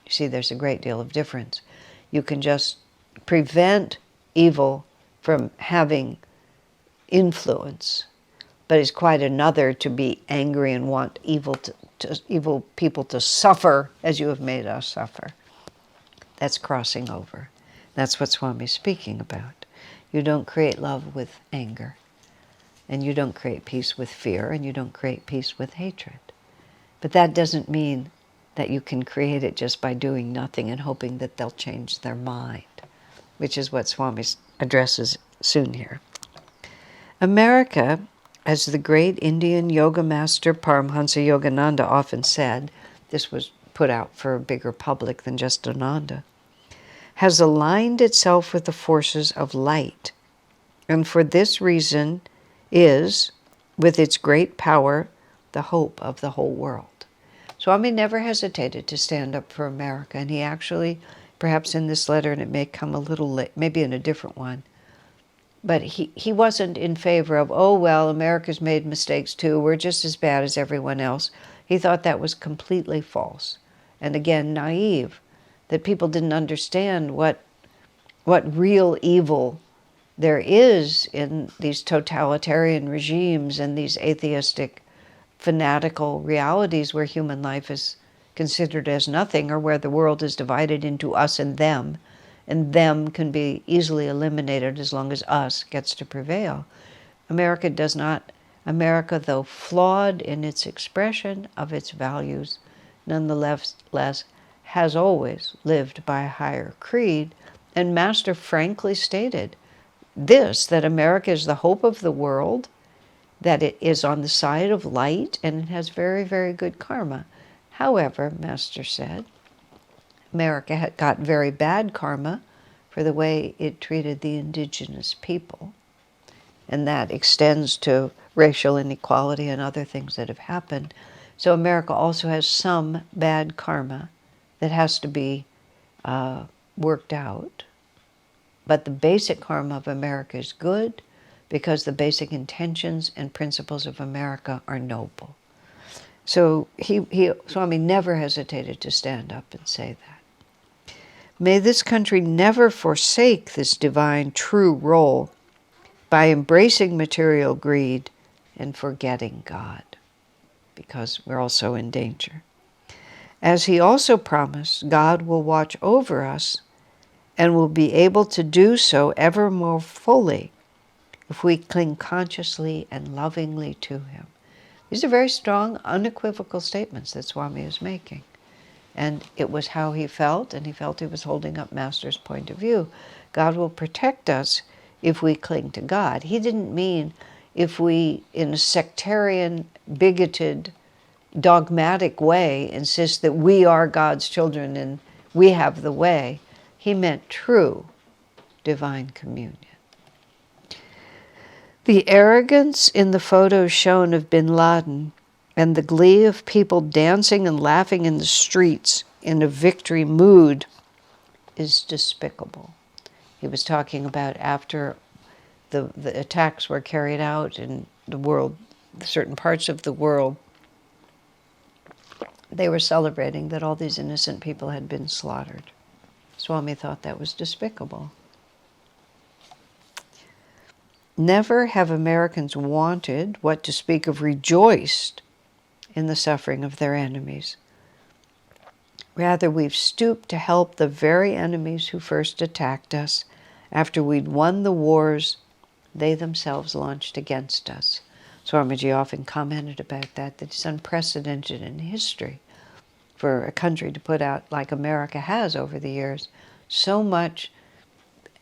Speaker 1: You see, there's a great deal of difference. You can just prevent evil from having influence, but it's quite another to be angry and want evil people to suffer as you have made us suffer. That's crossing over. That's what Swami's speaking about. You don't create love with anger, and you don't create peace with fear, and you don't create peace with hatred. But that doesn't mean that you can create it just by doing nothing and hoping that they'll change their mind, which is what Swami addresses soon here. America, as the great Indian yoga master Paramhansa Yogananda often said, this was put out for a bigger public than just Ananda, has aligned itself with the forces of light, and for this reason is, with its great power, the hope of the whole world. Swami never hesitated to stand up for America, and he actually, perhaps in this letter, and it may come a little late, maybe in a different one, but he wasn't in favor of, oh, well, America's made mistakes too, we're just as bad as everyone else. He thought that was completely false. And again, naive, that people didn't understand what real evil there is in these totalitarian regimes and these atheistic, fanatical realities where human life is considered as nothing, or where the world is divided into us and them can be easily eliminated as long as us gets to prevail. America does not. America, though flawed in its expression of its values, nonetheless has always lived by a higher creed. And Master frankly stated this, that America is the hope of the world, that it is on the side of light, and it has very, very good karma. However, Master said, America had got very bad karma for the way it treated the indigenous people. And that extends to racial inequality and other things that have happened. So America also has some bad karma that has to be worked out. But the basic karma of America is good, because the basic intentions and principles of America are noble. So Swami never hesitated to stand up and say that. May this country never forsake this divine true role by embracing material greed and forgetting God, because we're also in danger. As he also promised, God will watch over us and will be able to do so ever more fully if we cling consciously and lovingly to him. These are very strong, unequivocal statements that Swami is making. And it was how he felt, and he felt he was holding up Master's point of view. God will protect us if we cling to God. He didn't mean if we, in a sectarian, bigoted, dogmatic way, insist that we are God's children and we have the way. He meant true divine communion. The arrogance in the photos shown of bin Laden and the glee of people dancing and laughing in the streets in a victory mood is despicable. He was talking about after the attacks were carried out in the world, certain parts of the world, they were celebrating that all these innocent people had been slaughtered. Swami thought that was despicable. Never have Americans wanted, what to speak of rejoiced, in the suffering of their enemies. Rather, we've stooped to help the very enemies who first attacked us after we'd won the wars they themselves launched against us. Swamiji often commented about that it's unprecedented in history for a country to put out, like America has over the years, so much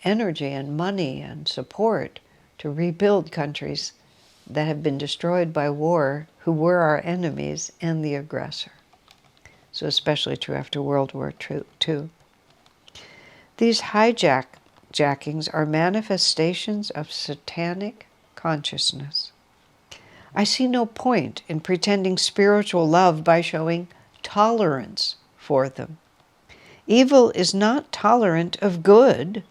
Speaker 1: energy and money and support to rebuild countries that have been destroyed by war, who were our enemies and the aggressor. So especially true after World War II. These hijackings are manifestations of satanic consciousness. I see no point in pretending spiritual love by showing tolerance for them. Evil is not tolerant of good.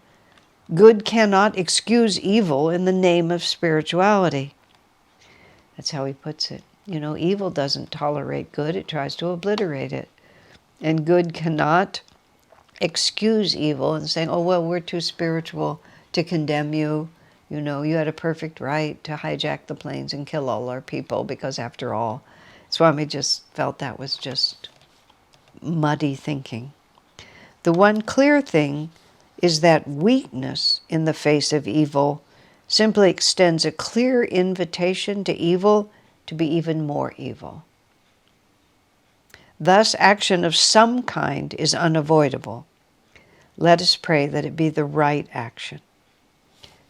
Speaker 1: Good cannot excuse evil in the name of spirituality. That's how he puts it. You know, evil doesn't tolerate good, it tries to obliterate it. And good cannot excuse evil and saying, oh, well, we're too spiritual to condemn you. You know, you had a perfect right to hijack the planes and kill all our people, because after all, Swami just felt that was just muddy thinking. The one clear thing is that weakness in the face of evil simply extends a clear invitation to evil to be even more evil. Thus, action of some kind is unavoidable. Let us pray that it be the right action.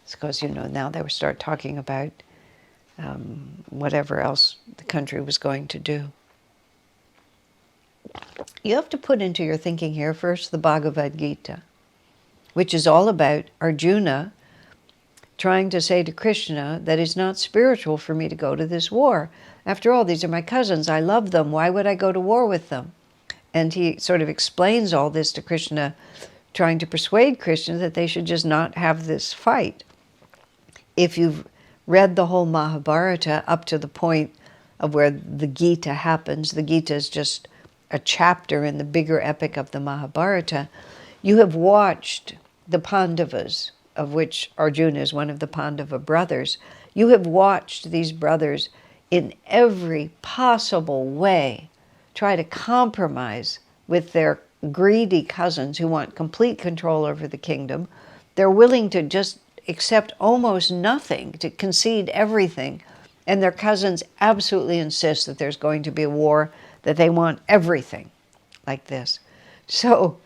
Speaker 1: It's because, now they start talking about whatever else the country was going to do. You have to put into your thinking here first the Bhagavad-Gita, which is all about Arjuna trying to say to Krishna that it's not spiritual for me to go to this war. After all, these are my cousins. I love them. Why would I go to war with them? And he sort of explains all this to Krishna, trying to persuade Krishna that they should just not have this fight. If you've read the whole Mahabharata up to the point of where the Gita happens, the Gita is just a chapter in the bigger epic of the Mahabharata, you have watched the Pandavas, of which Arjuna is one of the Pandava brothers. You have watched these brothers in every possible way try to compromise with their greedy cousins who want complete control over the kingdom. They're willing to just accept almost nothing, to concede everything. And their cousins absolutely insist that there's going to be a war, that they want everything like this. So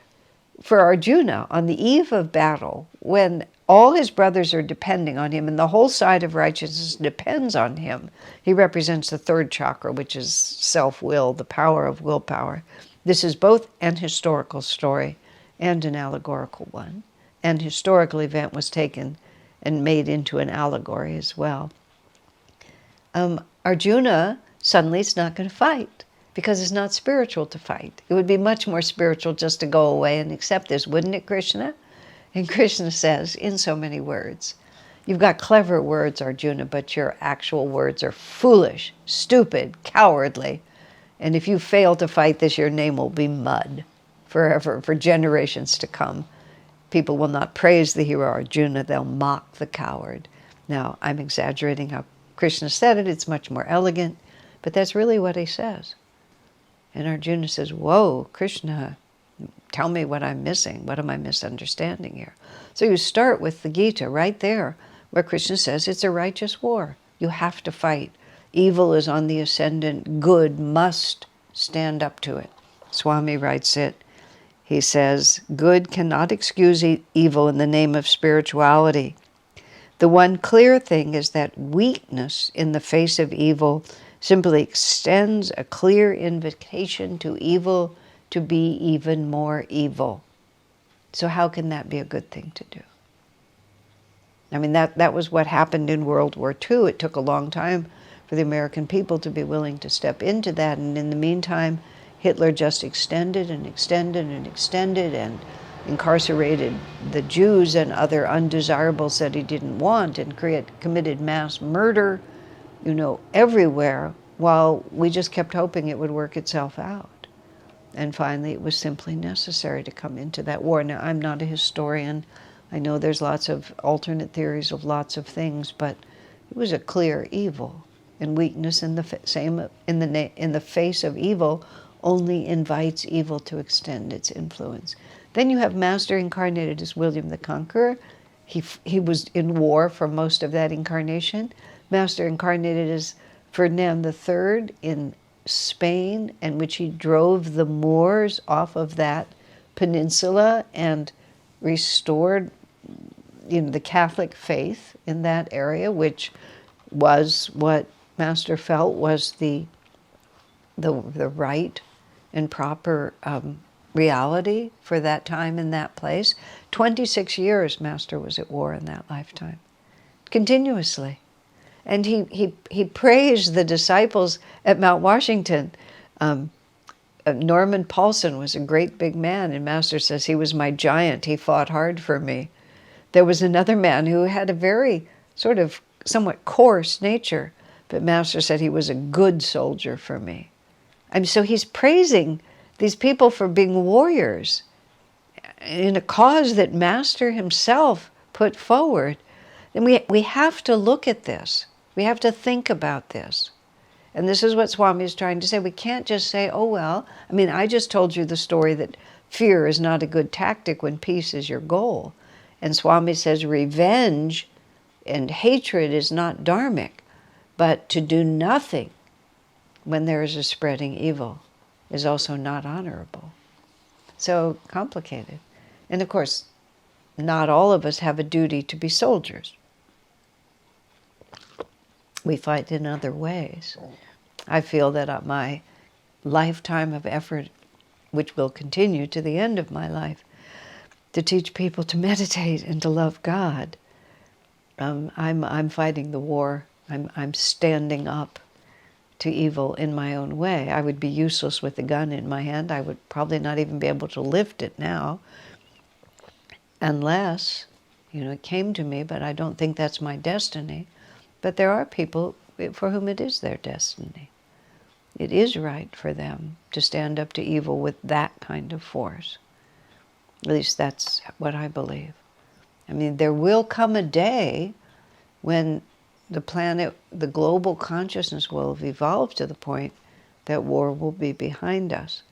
Speaker 1: for Arjuna, on the eve of battle, when all his brothers are depending on him and the whole side of righteousness depends on him, he represents the third chakra, which is self-will, the power of willpower. This is both an historical story and an allegorical one. An historical event was taken and made into an allegory as well. Arjuna suddenly is not going to fight because it's not spiritual to fight. It would be much more spiritual just to go away and accept this, wouldn't it, Krishna? And Krishna says, in so many words, you've got clever words, Arjuna, but your actual words are foolish, stupid, cowardly. And if you fail to fight this, your name will be mud forever, for generations to come. People will not praise the hero Arjuna, they'll mock the coward. Now, I'm exaggerating how Krishna said it, it's much more elegant, but that's really what he says. And Arjuna says, whoa, Krishna, tell me what I'm missing. What am I misunderstanding here? So you start with the Gita right there, where Krishna says it's a righteous war. You have to fight. Evil is on the ascendant. Good must stand up to it. Swami writes it. He says, good cannot excuse evil in the name of spirituality. The one clear thing is that weakness in the face of evil simply extends a clear invitation to evil to be even more evil. So how can that be a good thing to do? I mean, that was what happened in World War II. It took a long time for the American people to be willing to step into that. And in the meantime, Hitler just extended and extended and extended and incarcerated the Jews and other undesirables that he didn't want and committed mass murder, everywhere, while we just kept hoping it would work itself out. And finally, it was simply necessary to come into that war. Now, I'm not a historian. I know there's lots of alternate theories of lots of things, but it was a clear evil. And weakness in the face of evil only invites evil to extend its influence. Then you have Master incarnated as William the Conqueror. He was in war for most of that incarnation. Master incarnated as Ferdinand III in Spain, in which he drove the Moors off of that peninsula and restored the Catholic faith in that area, which was what Master felt was the right and proper reality for that time and that place. 26 years Master was at war in that lifetime, continuously. And he praised the disciples at Mount Washington. Norman Paulson was a great big man, and Master says he was my giant. He fought hard for me. There was another man who had a very sort of somewhat coarse nature, but Master said he was a good soldier for me. So he's praising these people for being warriors in a cause that Master himself put forward. And we have to look at this. We have to think about this. And this is what Swami is trying to say. We can't just say, oh, well, I just told you the story that fear is not a good tactic when peace is your goal. And Swami says revenge and hatred is not dharmic, but to do nothing when there is a spreading evil is also not honorable. So complicated. And of course, not all of us have a duty to be soldiers. We fight in other ways. I feel that my lifetime of effort, which will continue to the end of my life, to teach people to meditate and to love God, I'm fighting the war. I'm standing up to evil in my own way. I would be useless with a gun in my hand. I would probably not even be able to lift it now, unless, it came to me, but I don't think that's my destiny. But there are people for whom it is their destiny. It is right for them to stand up to evil with that kind of force. At least that's what I believe. I mean, there will come a day when the planet, the global consciousness will have evolved to the point that war will be behind us.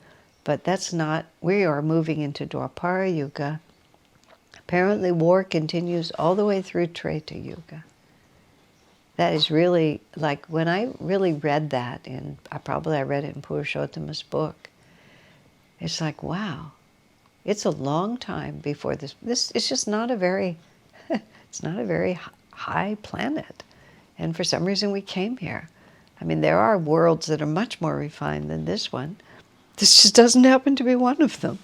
Speaker 1: But that's not, we are moving into Dwapara Yuga. Apparently war continues all the way through Treta Yuga. That is really, like, when I really read that, I read it in Purushottama's book, it's like, wow, it's a long time before this it's just not a very, it's not a very high planet. And for some reason we came here. I mean, there are worlds that are much more refined than this one. This just doesn't happen to be one of them.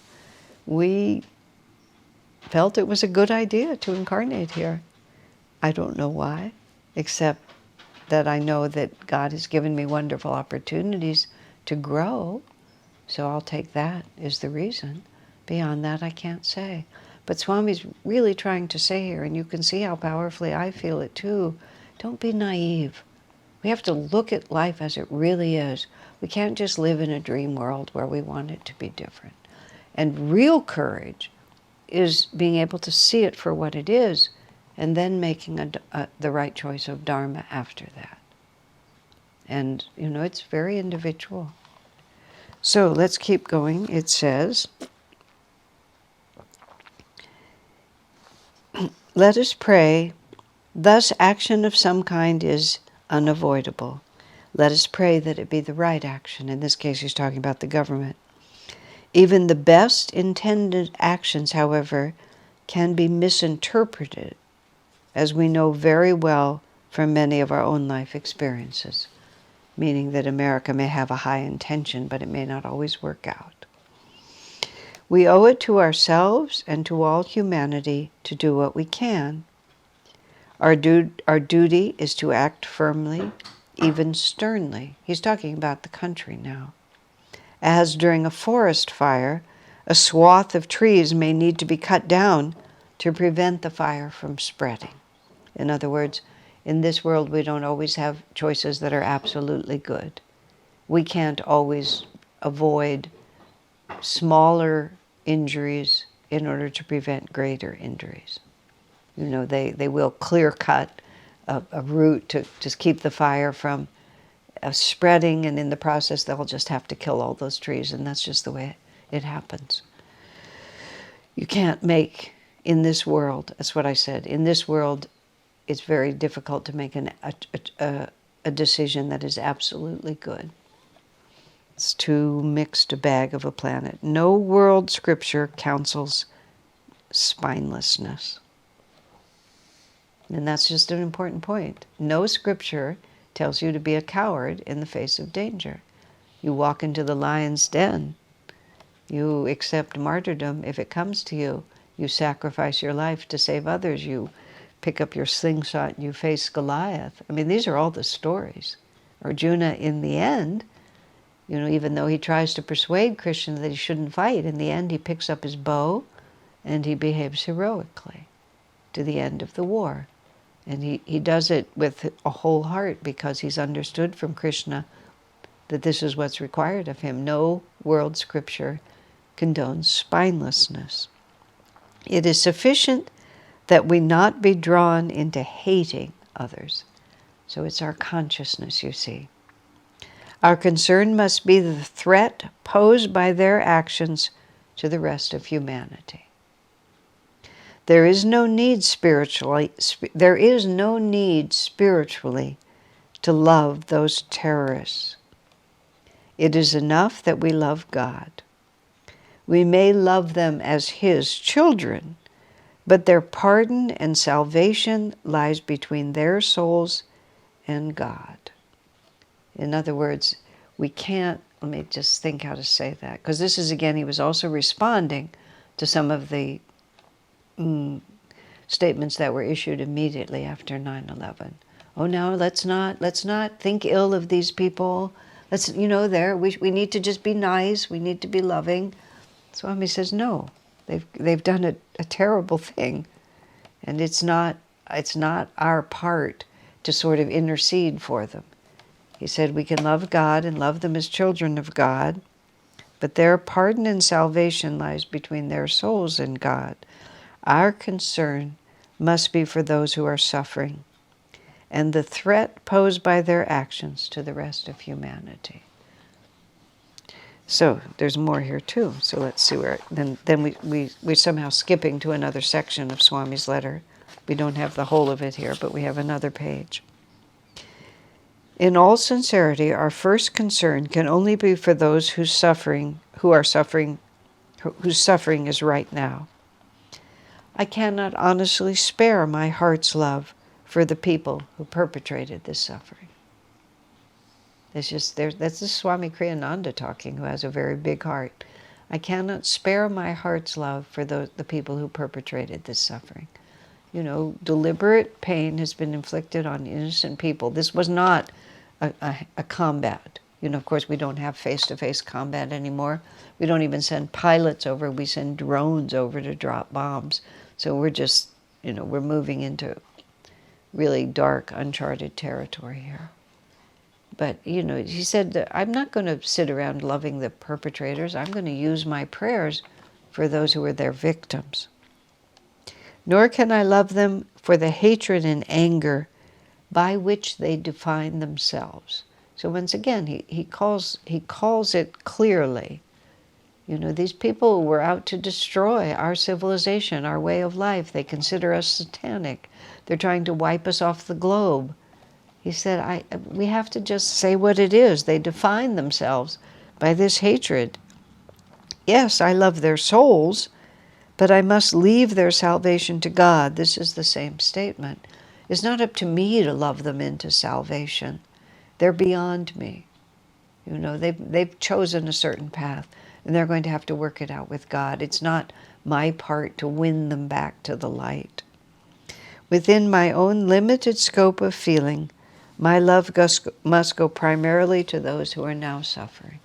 Speaker 1: We felt it was a good idea to incarnate here. I don't know why, except that I know that God has given me wonderful opportunities to grow, so I'll take that as the reason. Beyond that, I can't say. But Swami's really trying to say here, and you can see how powerfully I feel it too, don't be naive. We have to look at life as it really is. We can't just live in a dream world where we want it to be different. And real courage is being able to see it for what it is, and then making the right choice of Dharma after that. And, it's very individual. So let's keep going. It says, let us pray, thus action of some kind is unavoidable. Let us pray that it be the right action. In this case, he's talking about the government. Even the best intended actions, however, can be misinterpreted, as we know very well from many of our own life experiences, meaning that America may have a high intention, but it may not always work out. We owe it to ourselves and to all humanity to do what we can. Our duty is to act firmly, even sternly. He's talking about the country now. As during a forest fire, a swath of trees may need to be cut down to prevent the fire from spreading. In other words, in this world we don't always have choices that are absolutely good. We can't always avoid smaller injuries in order to prevent greater injuries. They will clear cut a route to just keep the fire from spreading, and in the process they'll just have to kill all those trees, and that's just the way it happens. You can't make, in this world, that's what I said, in this world it's very difficult to make a decision that is absolutely good. It's too mixed a bag of a planet. No world scripture counsels spinelessness. And that's just an important point. No scripture tells you to be a coward in the face of danger. You walk into the lion's den. You accept martyrdom if it comes to you. You sacrifice your life to save others. You pick up your slingshot and you face Goliath. I mean, these are all the stories. Arjuna, in the end, even though he tries to persuade Krishna that he shouldn't fight, in the end he picks up his bow and he behaves heroically to the end of the war. And he does it with a whole heart because he's understood from Krishna that this is what's required of him. No world scripture condones spinelessness. It is sufficient that we not be drawn into hating others. So it's our consciousness, you see. Our concern must be the threat posed by their actions to the rest of humanity. There is no need spiritually to love those terrorists. It is enough that we love God. We may love them as His children, but their pardon and salvation lies between their souls and God. In other words, we can't, let me just think how to say that, because this is, again, he was also responding to some of the statements that were issued immediately after 9/11. Oh, no, let's not think ill of these people. Let's, we need to just be nice. We need to be loving. Swami says, no, they've done a terrible thing, and it's not our part to sort of intercede for them. He said we can love God and love them as children of God, but their pardon and salvation lies between their souls and God. Our concern must be for those who are suffering and the threat posed by their actions to the rest of humanity. So there's more here too. So let's see where, then we're somehow skipping to another section of Swami's letter. We don't have the whole of it here, but we have another page. In all sincerity, our first concern can only be for those whose suffering is right now. I cannot honestly spare my heart's love for the people who perpetrated this suffering. That's the Swami Kriyananda talking, who has a very big heart. I cannot spare my heart's love for the people who perpetrated this suffering. Deliberate pain has been inflicted on innocent people. This was not a combat. Of course, we don't have face-to-face combat anymore. We don't even send pilots over. We send drones over to drop bombs. So we're just, we're moving into really dark, uncharted territory here. But, he said that I'm not going to sit around loving the perpetrators. I'm going to use my prayers for those who are their victims. Nor can I love them for the hatred and anger by which they define themselves. So once again, he calls it clearly. These people were out to destroy our civilization, our way of life. They consider us satanic. They're trying to wipe us off the globe. He said, we have to just say what it is. They define themselves by this hatred. Yes, I love their souls, but I must leave their salvation to God. This is the same statement. It's not up to me to love them into salvation. They're beyond me. They've chosen a certain path, and they're going to have to work it out with God. It's not my part to win them back to the light. Within my own limited scope of feeling, my love must go primarily to those who are now suffering.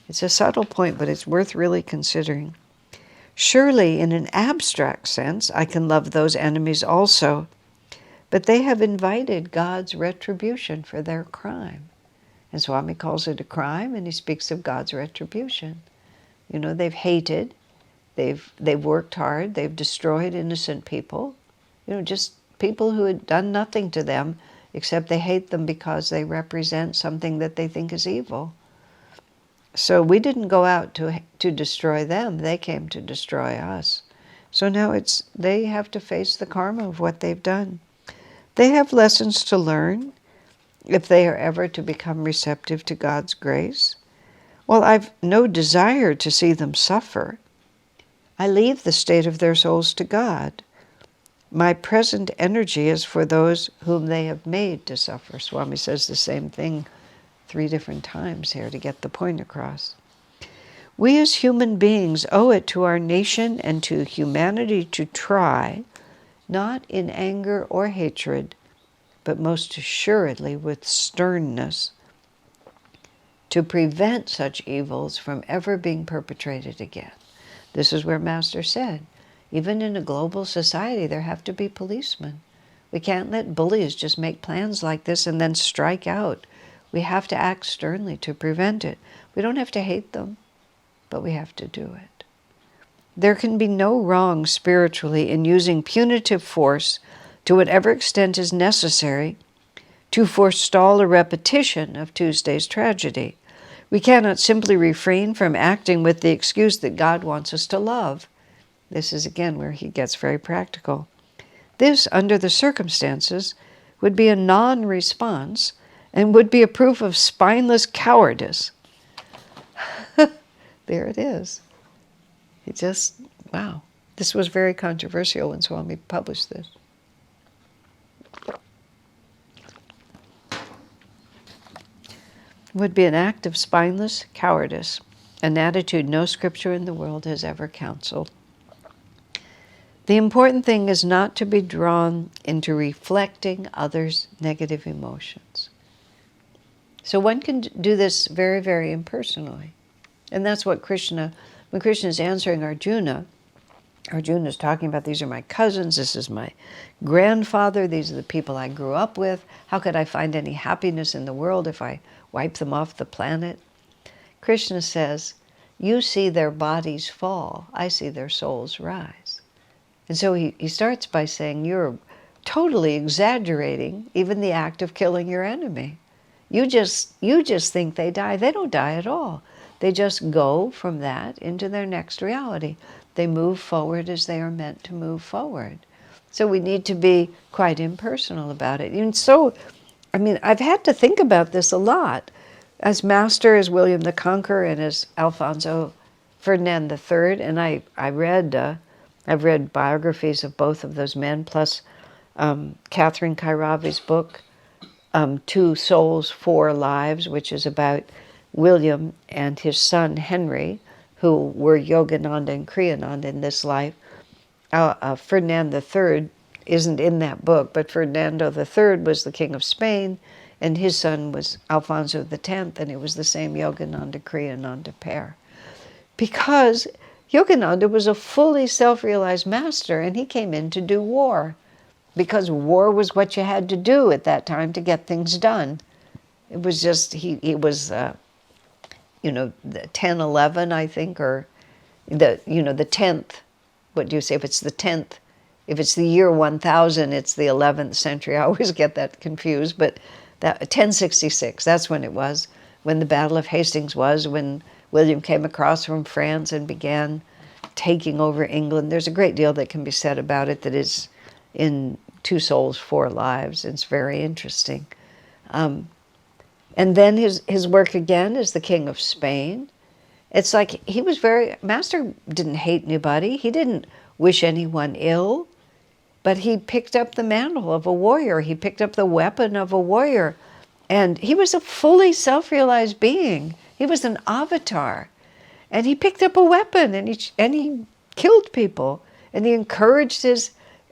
Speaker 1: It's a subtle point, but it's worth really considering. Surely, in an abstract sense, I can love those enemies also, but they have invited God's retribution for their crime. And Swami calls it a crime, and he speaks of God's retribution. They've hated, they've worked hard, they've destroyed innocent people, just people who had done nothing to them, except they hate them because they represent something that they think is evil. So we didn't go out to destroy them, they came to destroy us. So now they have to face the karma of what they've done. They have lessons to learn if they are ever to become receptive to God's grace. Well, I've no desire to see them suffer. I leave the state of their souls to God. My present energy is for those whom they have made to suffer. Swami says the same thing 3 different times here to get the point across. We as human beings owe it to our nation and to humanity to try, not in anger or hatred, but most assuredly with sternness, to prevent such evils from ever being perpetrated again. This is where Master said, even in a global society, there have to be policemen. We can't let bullies just make plans like this and then strike out. We have to act sternly to prevent it. We don't have to hate them, but we have to do it. There can be no wrong spiritually in using punitive force to whatever extent is necessary to forestall a repetition of Tuesday's tragedy. We cannot simply refrain from acting with the excuse that God wants us to love. This is again where he gets very practical. This, under the circumstances, would be a non-response and would be a proof of spineless cowardice. there it is. It just, wow. This was very controversial when Swami published this. Would be an act of spineless cowardice, an attitude no scripture in the world has ever counseled. The important thing is not to be drawn into reflecting others' negative emotions. So one can do this very, very impersonally. And that's what Krishna, when Krishna is answering Arjuna, Arjuna is talking about, these are my cousins, this is my grandfather, these are the people I grew up with. How could I find any happiness in the world if I wipe them off the planet? Krishna says, you see their bodies fall, I see their souls rise. And so he starts by saying, you're totally exaggerating even the act of killing your enemy. You just think they die. They don't die at all. They just go from that into their next reality. They move forward as they are meant to move forward. So we need to be quite impersonal about it. And so, I mean, I've had to think about this a lot. As Master, as William the Conqueror, and as Alfonso Ferdinand III, and I've read biographies of both of those men, plus Catherine Kairavi's book, Two Souls, Four Lives, which is about William and his son Henry, who were Yogananda and Kriyananda in this life. Ferdinand III isn't in that book, but Ferdinando III was the king of Spain, and his son was Alfonso X, and it was the same Yogananda-Kriyananda pair. Because Yogananda was a fully self-realized master, and he came in to do war, because war was what you had to do at that time to get things done. It was just, he was, the 1011, I think, or the 10th. What do you say? If it's the 10th, if it's the year 1000, it's the 11th century. I always get that confused, but that 1066, that's when it was, when the Battle of Hastings was, when William came across from France and began taking over England. There's a great deal that can be said about it that is in Two Souls, Four Lives. It's very interesting. And then his work again as the King of Spain. It's like he was Master didn't hate anybody. He didn't wish anyone ill, but he picked up the mantle of a warrior. He picked up the weapon of a warrior. And he was a fully self-realized being. He was an avatar. And he picked up a weapon and he killed people. And he encouraged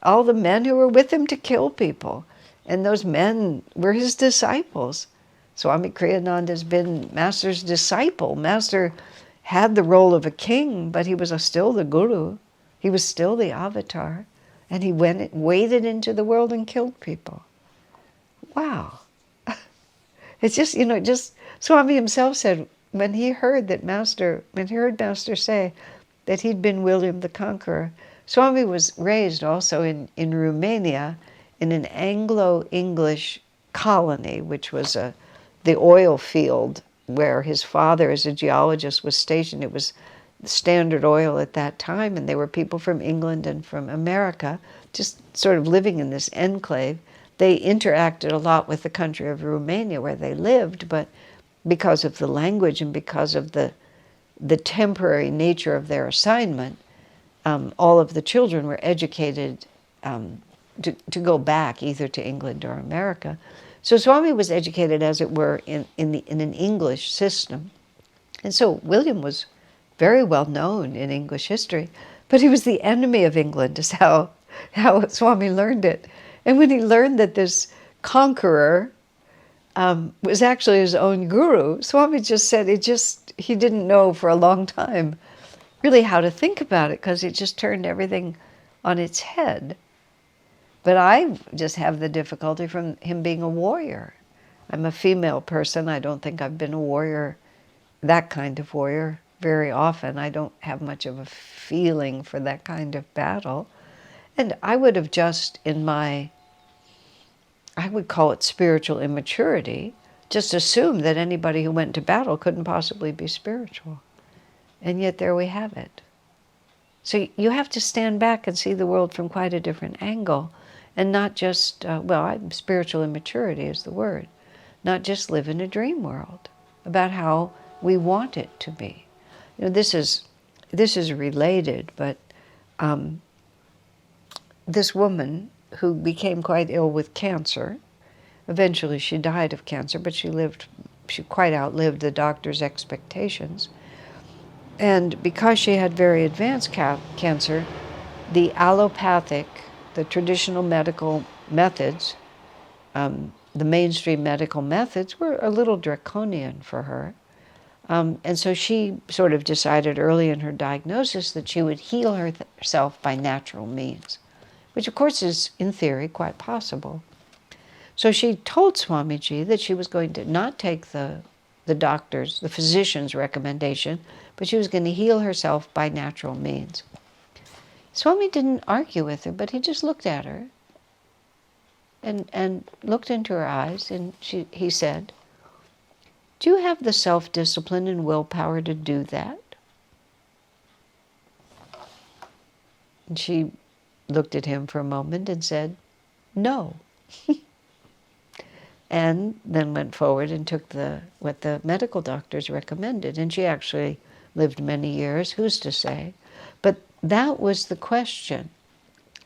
Speaker 1: all the men who were with him to kill people. And those men were his disciples. Swami Kriyananda has been Master's disciple. Master had the role of a king, but he was still the guru. He was still the avatar. And he waded into the world and killed people. Wow. It's just, Swami himself said, when he heard Master say that he'd been William the Conqueror, Swami was raised also in Romania in an Anglo-English colony, which was the oil field where his father, as a geologist, was stationed. It was Standard Oil at that time, and there were people from England and from America just sort of living in this enclave. They interacted a lot with the country of Romania where they lived, but because of the language and because of the temporary nature of their assignment, all of the children were educated to go back either to England or America. So Swami was educated, as it were, in an English system. And so William was very well known in English history, but he was the enemy of England, is how Swami learned it. And when he learned that this conqueror was actually his own guru, Swami just said he didn't know for a long time really how to think about it, because it just turned everything on its head. But I just have the difficulty from him being a warrior. I'm a female person. I don't think I've been a warrior, that kind of warrior, very often. I don't have much of a feeling for that kind of battle. And I would have just, I would call it spiritual immaturity, just assumed that anybody who went to battle couldn't possibly be spiritual. And yet there we have it. So you have to stand back and see the world from quite a different angle, and not just, spiritual immaturity is the word, not just live in a dream world about how we want it to be. This is related, but this woman who became quite ill with cancer, eventually she died of cancer, but she quite outlived the doctor's expectations. And because she had very advanced cancer, the allopathic, the traditional medical methods, the mainstream medical methods were a little draconian for her. And so she sort of decided early in her diagnosis that she would heal herself by natural means, which of course is, in theory, quite possible. So she told Swamiji that she was going to not take the doctor's, the physician's recommendation, but she was going to heal herself by natural means. Swami didn't argue with her, but he just looked at her and looked into her eyes, and he said, "Do you have the self-discipline and willpower to do that?" And she looked at him for a moment and said, "No." And then went forward and took what the medical doctors recommended. And she actually lived many years, who's to say? But that was the question.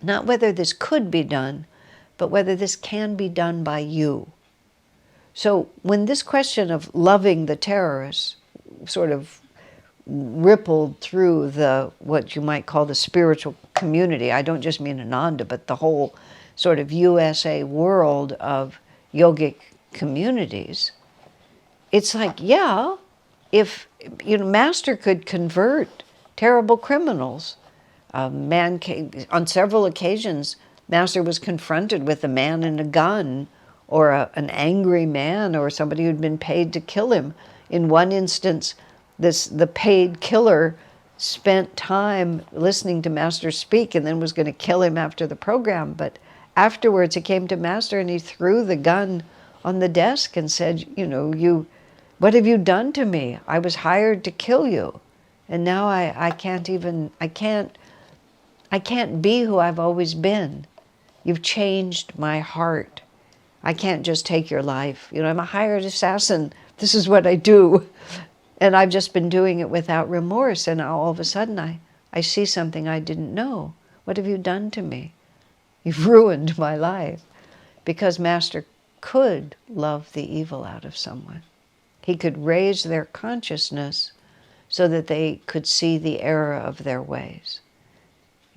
Speaker 1: Not whether this could be done, but whether this can be done by you. So when this question of loving the terrorists sort of rippled through what you might call the spiritual community, I don't just mean Ananda, but the whole sort of USA world of yogic communities, it's like, yeah, if Master could convert terrible criminals. Man came, on several occasions, Master was confronted with a man in a gun, or an angry man, or somebody who'd been paid to kill him. In one instance, the paid killer spent time listening to Master speak and then was going to kill him after the program. But afterwards, he came to Master and he threw the gun on the desk and said, what have you done to me? I was hired to kill you. And now I can't be who I've always been. You've changed my heart. I can't just take your life. I'm a hired assassin. This is what I do. And I've just been doing it without remorse. And now all of a sudden I see something I didn't know. What have you done to me? You've ruined my life. Because Master could love the evil out of someone. He could raise their consciousness so that they could see the error of their ways.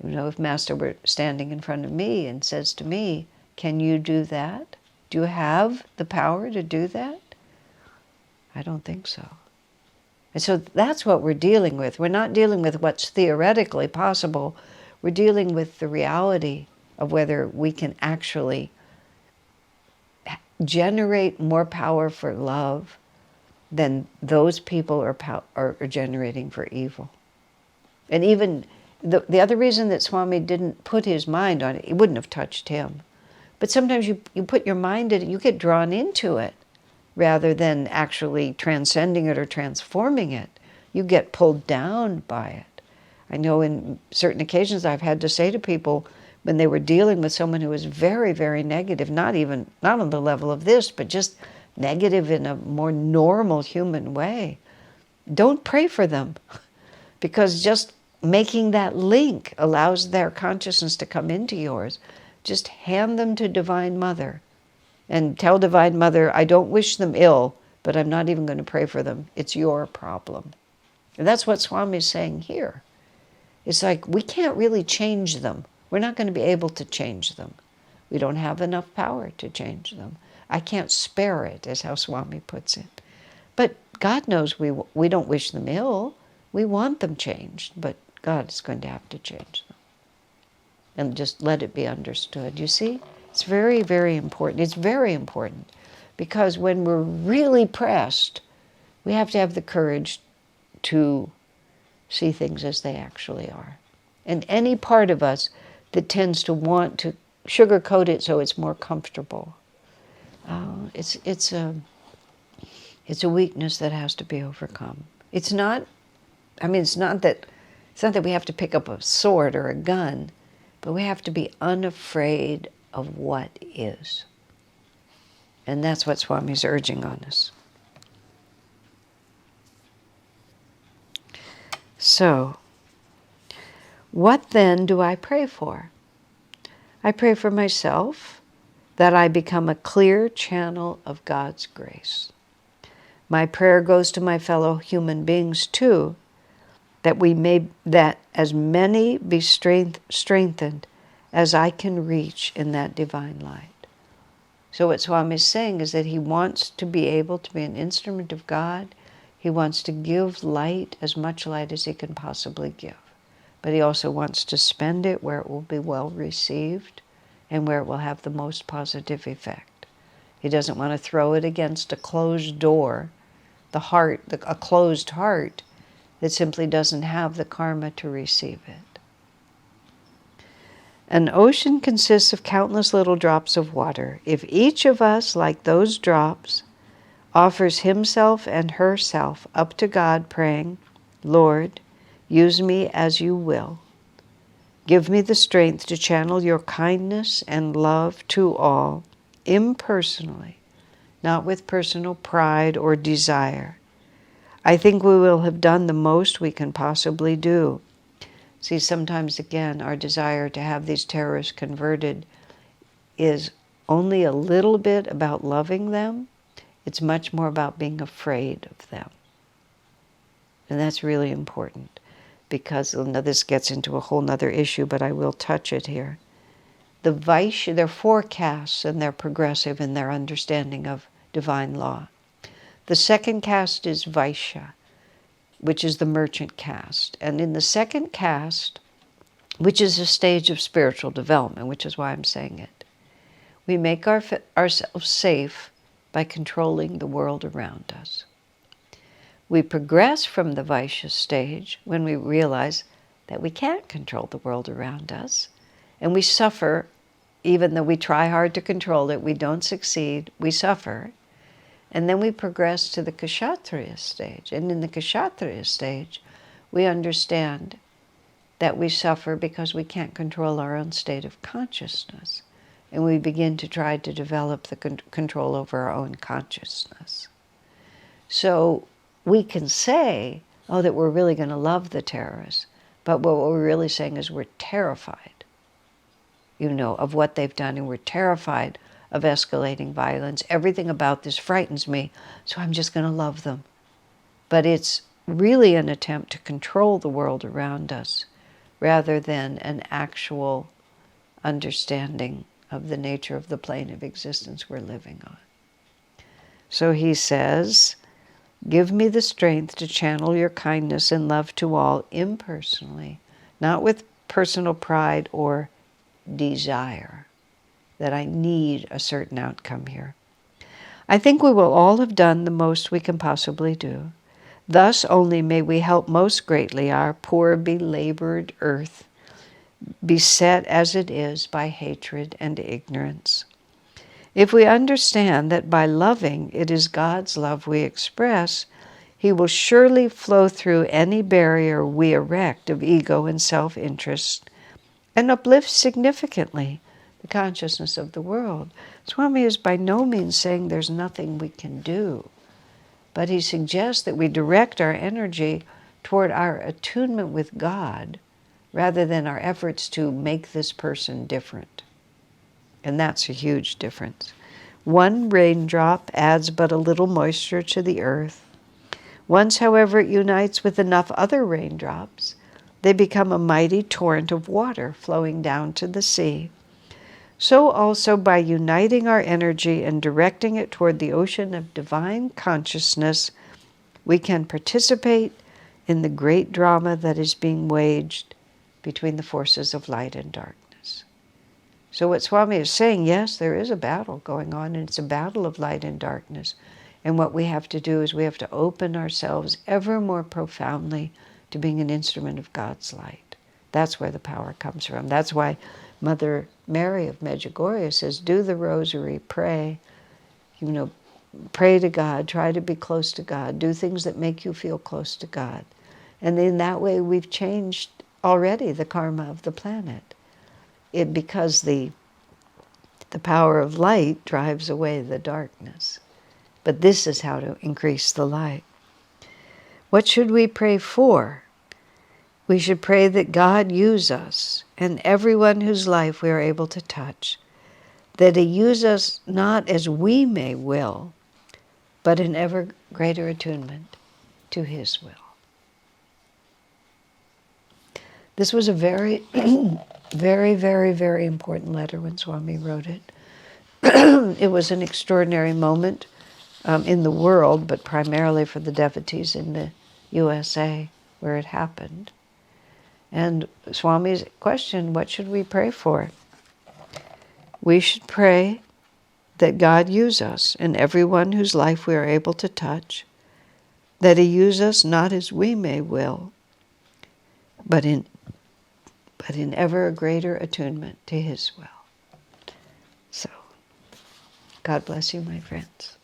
Speaker 1: If Master were standing in front of me and says to me, "Can you do that? Do you have the power to do that?" I don't think so. And so that's what we're dealing with. We're not dealing with what's theoretically possible. We're dealing with the reality of whether we can actually generate more power for love than those people are generating for evil. And even the other reason that Swami didn't put his mind on it, it wouldn't have touched him. But sometimes you put your mind in it, you get drawn into it, rather than actually transcending it or transforming it. You get pulled down by it. I know in certain occasions I've had to say to people when they were dealing with someone who was very, very negative, not on the level of this, but just negative in a more normal human way, don't pray for them, because just making that link allows their consciousness to come into yours. Just hand them to Divine Mother and tell Divine Mother, I don't wish them ill, but I'm not even going to pray for them. It's your problem. And that's what Swami is saying here. It's like, we can't really change them. We're not going to be able to change them. We don't have enough power to change them. I can't spare it, is how Swami puts it. But God knows we don't wish them ill. We want them changed, but God is going to have to change them. And just let it be understood. You see? It's very, very important. It's very important because when we're really pressed, we have to have the courage to see things as they actually are. And any part of us that tends to want to sugarcoat it so it's more comfortable, it's a weakness that has to be overcome. It's not that we have to pick up a sword or a gun, but we have to be unafraid of what is. And that's what Swami's urging on us. So, what then do I pray for? I pray for myself, that I become a clear channel of God's grace. My prayer goes to my fellow human beings too, that as many be strengthened as I can reach in that divine light. So what Swami is saying is that he wants to be able to be an instrument of God. He wants to give light, as much light as he can possibly give. But he also wants to spend it where it will be well received and where it will have the most positive effect. He doesn't want to throw it against a closed door, a closed heart that simply doesn't have the karma to receive it. An ocean consists of countless little drops of water. If each of us, like those drops, offers himself and herself up to God, praying, Lord, use me as you will. Give me the strength to channel your kindness and love to all, impersonally, not with personal pride or desire. I think we will have done the most we can possibly do. See, sometimes again, our desire to have these terrorists converted is only a little bit about loving them. It's much more about being afraid of them. And that's really important, because this gets into a whole other issue, but I will touch it here. The Vaishya, they're four castes, and they're progressive in their understanding of divine law. The second caste is Vaishya, which is the merchant caste. And in the second caste, which is a stage of spiritual development, which is why I'm saying it, we make ourselves safe by controlling the world around us. We progress from the Vaishya stage when we realize that we can't control the world around us, and we suffer. Even though we try hard to control it, we don't succeed, we suffer. And then we progress to the Kshatriya stage. And in the Kshatriya stage, we understand that we suffer because we can't control our own state of consciousness. And we begin to try to develop the control over our own consciousness. So we can say, that we're really going to love the terrorists. But what we're really saying is we're terrified, of what they've done, and we're terrified of escalating violence. Everything about this frightens me, so I'm just going to love them. But it's really an attempt to control the world around us rather than an actual understanding of the nature of the plane of existence we're living on. So he says, give me the strength to channel your kindness and love to all impersonally, not with personal pride or desire, that I need a certain outcome here. I think we will all have done the most we can possibly do. Thus only may we help most greatly our poor belabored earth, beset as it is by hatred and ignorance. If we understand that by loving it is God's love we express, He will surely flow through any barrier we erect of ego and self-interest and uplift significantly the consciousness of the world. Swami is by no means saying there's nothing we can do, but he suggests that we direct our energy toward our attunement with God rather than our efforts to make this person different. And that's a huge difference. One raindrop adds but a little moisture to the earth. Once, however, it unites with enough other raindrops, they become a mighty torrent of water flowing down to the sea. So also by uniting our energy and directing it toward the ocean of divine consciousness, we can participate in the great drama that is being waged between the forces of light and darkness. So what Swami is saying, yes, there is a battle going on, and it's a battle of light and darkness. And what we have to do is we have to open ourselves ever more profoundly to being an instrument of God's light. That's where the power comes from. That's why Mother Mary of Medjugorje says, do the rosary, pray, pray to God, try to be close to God, do things that make you feel close to God. And in that way we've changed already the karma of the planet. Because the power of light drives away the darkness. But this is how to increase the light. What should we pray for? We should pray that God use us and everyone whose life we are able to touch, that He use us not as we may will, but in ever greater attunement to His will. This was a very, very, very, very important letter when Swami wrote it. It was an extraordinary moment in the world, but primarily for the devotees in the USA where it happened. And Swami's question, what should we pray for? We should pray that God use us and everyone whose life we are able to touch, that He use us not as we may will, but in ever greater attunement to His will. So, God bless you, my friends.